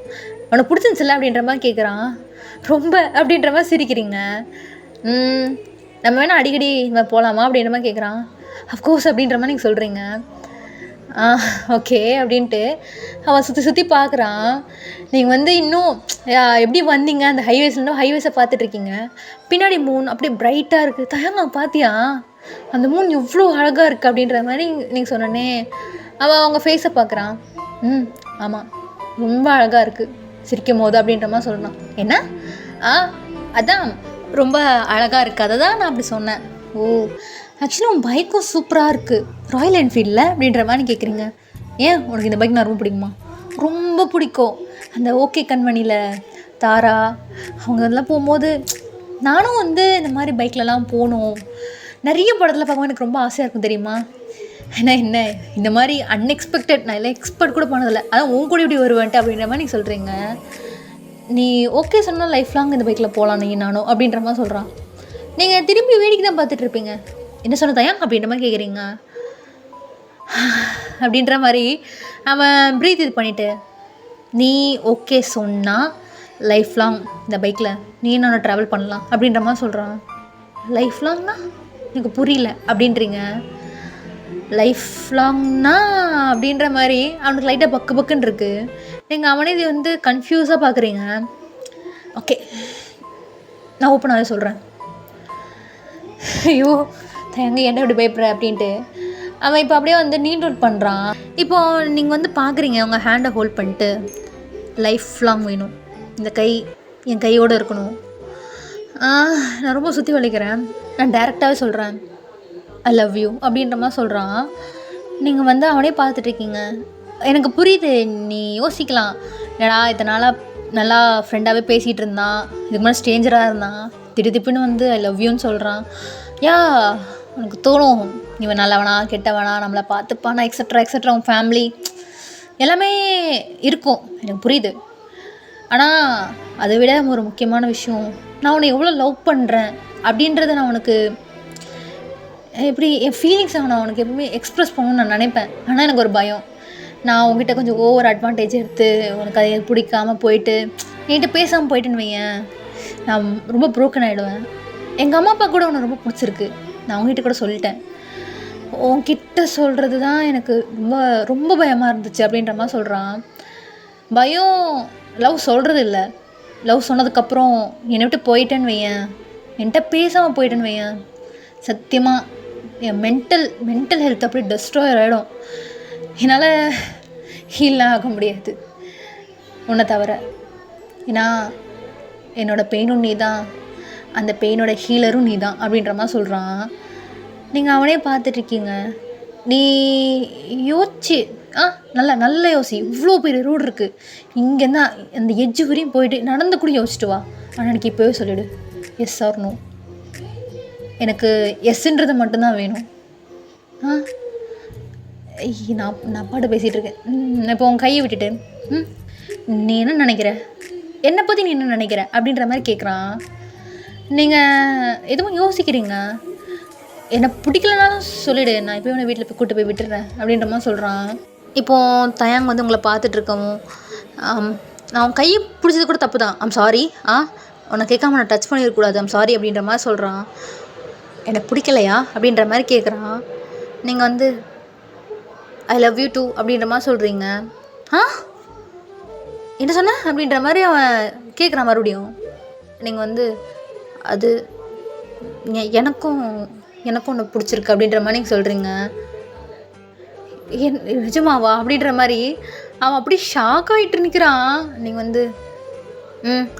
அவனுக்கு பிடிச்சிருந்துச்சுல்ல அப்படின்ற மாதிரி கேட்குறான். ரொம்ப அப்படின்ற மாதிரி சிரிக்கிறீங்க. நம்ம வேணால் அடிக்கடி இந்த போகலாமா அப்படின்ற மாதிரி கேட்குறான். அஃப்கோர்ஸ் அப்படின்ற மாதிரி நீங்கள் சொல்கிறீங்க. ஓகே அப்படின்ட்டு அவன் சுற்றி பார்க்குறான். நீங்கள் வந்து இன்னும் எப்படி வந்தீங்க அந்த ஹைவேஸை பார்த்துட்ருக்கீங்க. பின்னாடி மூன் அப்படியே பிரைட்டாக இருக்குது. தயங்க பார்த்தியா அந்த மூன் எவ்வளோ அழகாக இருக்குது அப்படின்ற மாதிரி நீங்கள் சொன்னனே. அவன் அவங்க ஃபேஸை பார்க்குறான். ஆமாம் ரொம்ப அழகாக இருக்குது சிரிக்கும் போது அப்படின்ற மாதிரி சொல்லணும். என்ன? அதான் ரொம்ப அழகாக இருக்குது, அதை தான் நான் அப்படி சொன்னேன். ஓ ஆக்சுவலி உன் பைக்கும் சூப்பராக இருக்குது, ராயல் என்ஃபீல்டில் அப்படின்ற மாதிரி கேட்குறீங்க. ஏன் உனக்கு இந்த பைக் நான் ரொம்ப பிடிக்குமா? ரொம்ப பிடிக்கும். அந்த ஓகே கண்மணியில் தாரா அவங்க இதெல்லாம் போகும்போது நானும் வந்து இந்த மாதிரி பைக்லலாம் போகணும், நிறைய படத்தில் பார்க்கும்போது எனக்கு ரொம்ப ஆசையாக இருக்கும் தெரியுமா. ஏன்னா என்ன இந்த மாதிரி அன்எக்ஸ்பெக்டட் நான் எல்லாம் எக்ஸ்பெக்ட் கூட பண்ணதில்லை, அதான் உன் கூட இப்படி வருவேன்ட்டு அப்படின்ற மாதிரி நீங்கள் சொல்கிறீங்க. நீ ஓகே சொன்னால் லைஃப் லாங் இந்த பைக்கில் போகலாம் நீ நானும் அப்படின்ற மாதிரி சொல்கிறான். நீங்கள் திரும்பி வேடிக்கை தான் பார்த்துட்ருப்பீங்க. என்ன சொன்னதாயா அப்படின்ற மாதிரி கேட்குறீங்க. அப்படின்ற மாதிரி அவன் ப்ரீத் இது பண்ணிவிட்டு நீ ஓகே சொன்னால் லைஃப் லாங் இந்த பைக்கில் நீ நான் ட்ராவல் பண்ணலாம் அப்படின்ற மாதிரி சொல்கிறான். லைஃப் லாங்னா எனக்கு புரியல அப்படின்றீங்க. லைஃப் லாங்னா அப்படின்ற மாதிரி அவனுக்கு லைட்டாக பக்குன்னு இருக்குது. நீங்கள் அவனே இது வந்து கன்ஃபியூஸாக பார்க்குறீங்க. ஓகே நான் ஓப்பனாகவே சொல்கிறேன். ஐயோ தயங்க என்ன இப்படி பயப்படுற அப்படின்ட்டு அவன் இப்போ அப்படியே வந்து நீட் அவுட் பண்ணுறான். இப்போது நீங்கள் வந்து பார்க்குறீங்க அவங்க ஹேண்டை ஹோல்ட் பண்ணிட்டு லைஃப் லாங் வேணும், இந்த கை என் கையோடு இருக்கணும். நான் ரொம்ப சுற்றி வலிக்கிறேன், நான் டைரெக்டாகவே சொல்கிறேன் ஐ லவ் யூ அப்படின்ற மாதிரி சொல்கிறான். நீங்கள் வந்து அவனே பார்த்துட்ருக்கீங்க. எனக்கு புரியுது, நீ யோசிக்கலாம் என்னடா இதனால் நல்லா ஃப்ரெண்டாகவே பேசிகிட்டு இருந்தான், இதுக்கு முன்னாடி ஸ்ட்ரேஞ்சராக இருந்தான், திடீர்னு வந்து ஐ லவ் யூன்னு சொல்கிறான். உனக்கு தோணும் இவன் நல்லவனா கெட்டவனா நம்மளை பார்த்துப்பானா எக்ஸட்ரா உன் ஃபேமிலி எல்லாமே இருக்கும், எனக்கு புரியுது. ஆனால் அதை விட ஒரு முக்கியமான விஷயம், நான் உன்னை எவ்வளோ லவ் பண்ணுறேன் அப்படின்றத நான் உனக்கு எப்படி என் ஃபீலிங்ஸை நான் உனக்கு எப்பவுமே எக்ஸ்ப்ரெஸ் பண்ணணும்னு நான் நினைப்பேன். ஆனால் எனக்கு ஒரு பயம், நான் உங்ககிட்ட கொஞ்சம் ஓவர் அட்வான்டேஜ் எடுத்து உனக்கு அதை பிடிக்காமல் போயிட்டு என்கிட்ட பேசாமல் போயிட்டுன்னு வையேன், நான் ரொம்ப ப்ரோக்கன் ஆகிடுவேன். எங்கள் அம்மா அப்பா கூட உன்னை ரொம்ப பிடிச்சிருக்கு, நான் அவங்ககிட்ட கூட சொல்லிட்டேன், உன்கிட்ட சொல்கிறது தான் எனக்கு ரொம்ப ரொம்ப பயமாக இருந்துச்சு அப்படின்ற மாதிரி சொல்கிறான். பயம் லவ் சொல்கிறது இல்லை, லவ் சொன்னதுக்கப்புறம் என்னை விட்டு போயிட்டேன்னு வையேன், என்கிட்ட பேசாமல் போயிட்டேன்னு வையேன், சத்தியமாக என் மென்டல் ஹெல்த் அப்படி டெஸ்ட்ராயர் ஆகிடும். என்னால் ஹீல்லாம் ஆக முடியாது உன்னை தவிர. ஏன்னா என்னோடய பெயினும் நீ தான், அந்த பெயினோட ஹீலரும் நீ தான் அப்படின்ற மாதிரி சொல்கிறான். நீங்கள் அவனே பார்த்துட்ருக்கீங்க. நீ யோசிச்சு நல்லா நல்லா யோசி. இவ்வளோ பெரிய ரோடு இருக்குது, இங்கேருந்து அந்த எட்ஜு வரையும் போயிட்டு நடந்து கூட யோசிச்சுட்டு வா. ஆனால் எனக்கு இப்போவே சொல்லிவிடு, எஸ் ஆர் நோ. எனக்கு எஸ்ன்றது மட்டும்தான் வேணும். நான் பாட்டு பேசிகிட்டு இருக்கேன். இப்போ உன் கையை விட்டுட்டு நீ என்ன நினைக்கிற, என்னை பற்றி நீ என்ன நினைக்கிற அப்படின்ற மாதிரி கேட்குறான். நீங்கள் எதுவும் யோசிக்கிறீங்க. என்னை பிடிக்கலனாலும் சொல்லிவிடு, நான் இப்போ உன்னை வீட்டில் போய் கூட்டு போய் விட்டுறேன் அப்படின்ற மாதிரி சொல்கிறான். இப்போது தயாங் வந்து உங்களை பார்த்துட்ருக்கவும், நான் உன் கையை பிடிச்சது கூட தப்பு தான், ஐம் சாரி, உன்னை கேட்காம நான் டச் பண்ணிடக்கூடாது, ஐம் சாரி அப்படின்ற மாதிரி சொல்கிறான். எனக்கு பிடிக்கலையா அப்படின்ற மாதிரி கேட்குறான். நீங்கள் வந்து ஐ லவ் யூ டூ அப்படின்ற மாதிரி சொல்கிறீங்க. என்ன சொன்ன அப்படின்ற மாதிரி அவன் கேட்குறான் மறுபடியும். நீங்கள் வந்து அது எனக்கும் உன்னை பிடிச்சிருக்கு அப்படின்ற மாதிரி நீங்கள் சொல்கிறீங்க. நிஜமாவா அப்படின்ற மாதிரி அவன் அப்படி ஷாக் ஆகிட்டு நிற்கிறான். நீங்கள் வந்து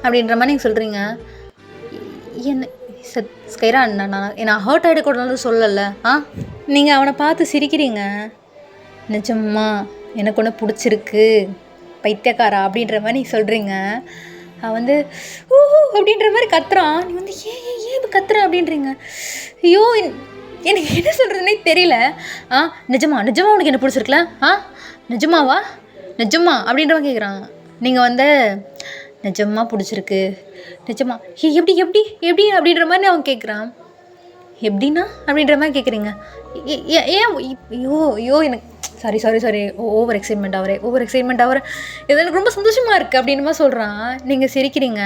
அப்படின்ற மாதிரி நீங்கள் சொல்கிறீங்க. என்ன ஸ்கைரா, நான் ஹர்ட் ஆகிடக்கூடாதுன்னு சொல்லலை. நீங்கள் அவனை பார்த்து சிரிக்கிறீங்க. நிஜமா எனக்கு ஒன்று பிடிச்சிருக்கு பைத்தியக்காரா அப்படின்ற மாதிரி நீங்கள் சொல்கிறீங்க. அவன் வந்து ஊஹூ அப்படின்ற மாதிரி கத்துறான். நீ வந்து ஏன் இப்போ கத்துற அப்படின்றீங்க. ஐயோ எனக்கு என்ன சொல்கிறதுனே தெரியல. நிஜமா உனக்கு என்ன பிடிச்சிருக்கல? நிஜமாவா, நிஜமா அப்படின்றவன் கேட்குறான். நீங்கள் வந்து நிஜமாக பிடிச்சிருக்கு, நிஜமா எப்படி எப்படி எப்படி அப்படின்ற மாதிரி அவன் கேட்குறான். எப்படின்னா அப்படின்ற மாதிரி கேட்குறீங்க. ஏன் ஐயோ எனக்கு சாரி ஓவர் எக்ஸைட்மெண்ட் ஆகிற இது எனக்கு ரொம்ப சந்தோஷமாக இருக்குது அப்படின்னு மாதிரி சொல்கிறான். நீங்கள் சிரிக்கிறீங்க.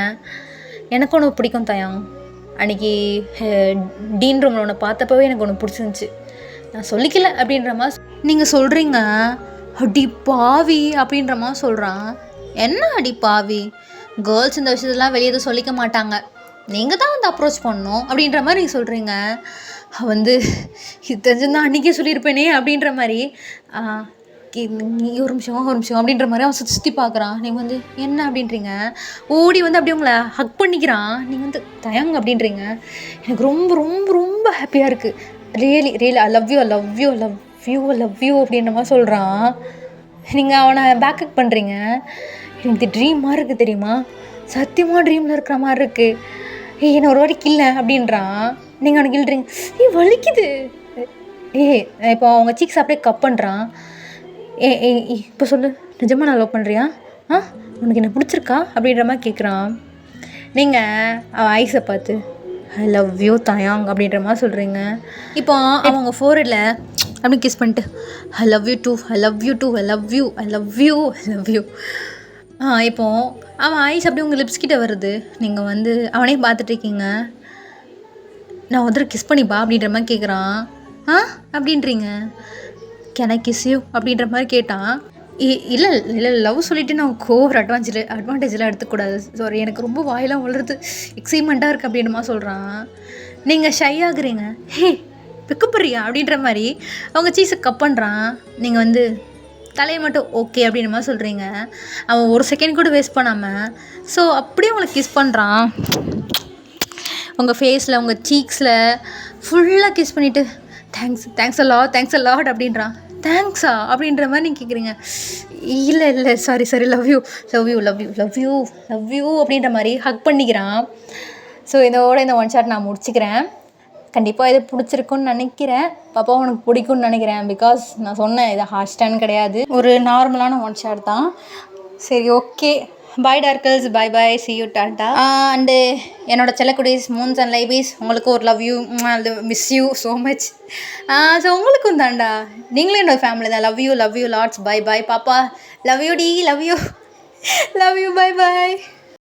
எனக்கு ஒன்று பிடிக்கும் தயாங். அன்றைக்கி டீன் ரூமில் ஒன்று பார்த்தப்பவே எனக்கு ஒன்று பிடிச்சிருந்துச்சி, நான் சொல்லிக்கல அப்படின்ற மாதிரி நீங்கள் சொல்கிறீங்க. அடி பாவி அப்படின்ற மாதிரி சொல்கிறான். என்ன அடி பாவி, கேர்ள்ஸ் இந்த விஷயத்தெல்லாம் வெளியே எதுவும் சொல்லிக்க மாட்டாங்க, நீங்கள் தான் வந்து அப்ரோச் பண்ணணும் அப்படின்ற மாதிரி நீங்கள் சொல்கிறீங்க. வந்து இது தெரிஞ்சிருந்தா அன்றைக்கே சொல்லியிருப்பேனே அப்படின்ற மாதிரி ஒரு நிமிஷம் அப்படின்ற மாதிரி அவன் சுற்றி பார்க்குறான். நீங்கள் வந்து என்ன அப்படின்றீங்க. ஓடி வந்து அப்படியே உங்களை ஹக் பண்ணிக்கிறான். நீங்கள் வந்து தயாங் அப்படின்றீங்க. எனக்கு ரொம்ப ரொம்ப ரொம்ப ஹாப்பியாக இருக்குது. ரியலி ஐ லவ் யூ அப்படின்ற மாதிரி சொல்கிறான். நீங்கள் அவனை பேக்கப் பண்ணுறீங்க. எனக்கு ட்ரீமாக இருக்குது தெரியுமா, சத்தியமாக ட்ரீமில் இருக்கிற மாதிரி இருக்குது. என்னை ஒரு வாட்டி கில்ல அப்படின்றான். நீங்கள் அவனை கில்றீங்க. வலிக்குது. இப்போ அவங்க சீக்ஸ் அப்படியே கப் பண்ணுறான். இப்போ சொல்லு, நிஜமாக நான் லவ் பண்ணுறியா? உனக்கு என்ன பிடிச்சிருக்கா அப்படின்ற மாதிரி கேட்குறான். நீங்கள் அவன் ஐஸை பார்த்து ஐ லவ் யூ தயாங் அப்படின்ற மாதிரி சொல்கிறீங்க. இப்போ அவங்க ஃபோர்ஹெட்டில் அப்படி கிஸ் பண்ணிட்டு ஐ லவ் யூ டூ இப்போது அவன் ஐஸ் அப்படியே உங்கள் லிப்ஸ் கிட்ட வருது. நீங்கள் வந்து அவனே பார்த்துட்ருக்கீங்க. நான் வந்து கிஸ் பண்ணிப்பா அப்படின்ற மாதிரி கேட்குறான். அப்படின்றீங்க. கேன் ஐ கிஸ் யூ அப்படின்ற மாதிரி கேட்டான். இல்லை லவ் சொல்லிவிட்டு நான் ஓவர் அட்வான்டேஜெலாம் எடுத்துக்கூடாது, சாரி, எனக்கு ரொம்ப வாயெல்லாம் உழுறது, எக்ஸைட்மெண்ட்டாக இருக்குது அப்படின்ற மாதிரி சொல்கிறான். நீங்கள் ஷை ஆகுறீங்க. வெக்கப்படுறியா அப்படின்ற மாதிரி அவங்க சீஸை கப் பண்ணுறான். நீங்கள் வந்து தலையை மட்டும் ஓகே அப்படின்ற மாதிரி சொல்கிறீங்க. அவன் ஒரு செகண்ட் கூட வேஸ்ட் பண்ணாமல் அப்படியே உங்களை கிஸ் பண்ணுறான். உங்கள் ஃபேஸில், உங்கள் சீக்ஸில் ஃபுல்லாக கிஸ் பண்ணிவிட்டு தேங்க்ஸ் அ லாட் அப்படின்றான். தேங்க்ஸா அப்படின்ற மாதிரி நீங்கள் கேட்குறீங்க. இல்லை சாரி லவ் யூ அப்படின்ற மாதிரி ஹக் பண்ணிக்கிறான். இதோட இந்த ஒன் ஷாட் நான் முடிச்சுக்கிறேன். கண்டிப்பாக இது பிடிச்சிருக்குன்னு நினைக்கிறேன். பாப்பா உனக்கு பிடிக்கும்னு நினைக்கிறேன். பிகாஸ் நான் சொன்னேன் இது ஹார்ஷ்டான்னு கிடையாது, ஒரு நார்மலான ஒன் ஷாட் தான். சரி, okay, bye darlings, bye see you, டாட்டா. அண்டு என்னோடய செல்லக்குடீஸ் மூன்ஸ் அண்ட் லைபீஸ், உங்களுக்கு ஒரு love you, miss you so much. உங்களுக்கும் தாண்டா, நீங்களும் என்னோட ஃபேமிலி தான். Love you lots. பாய் பாப்பா, லவ் யூ டி, லவ் யூ, பாய்.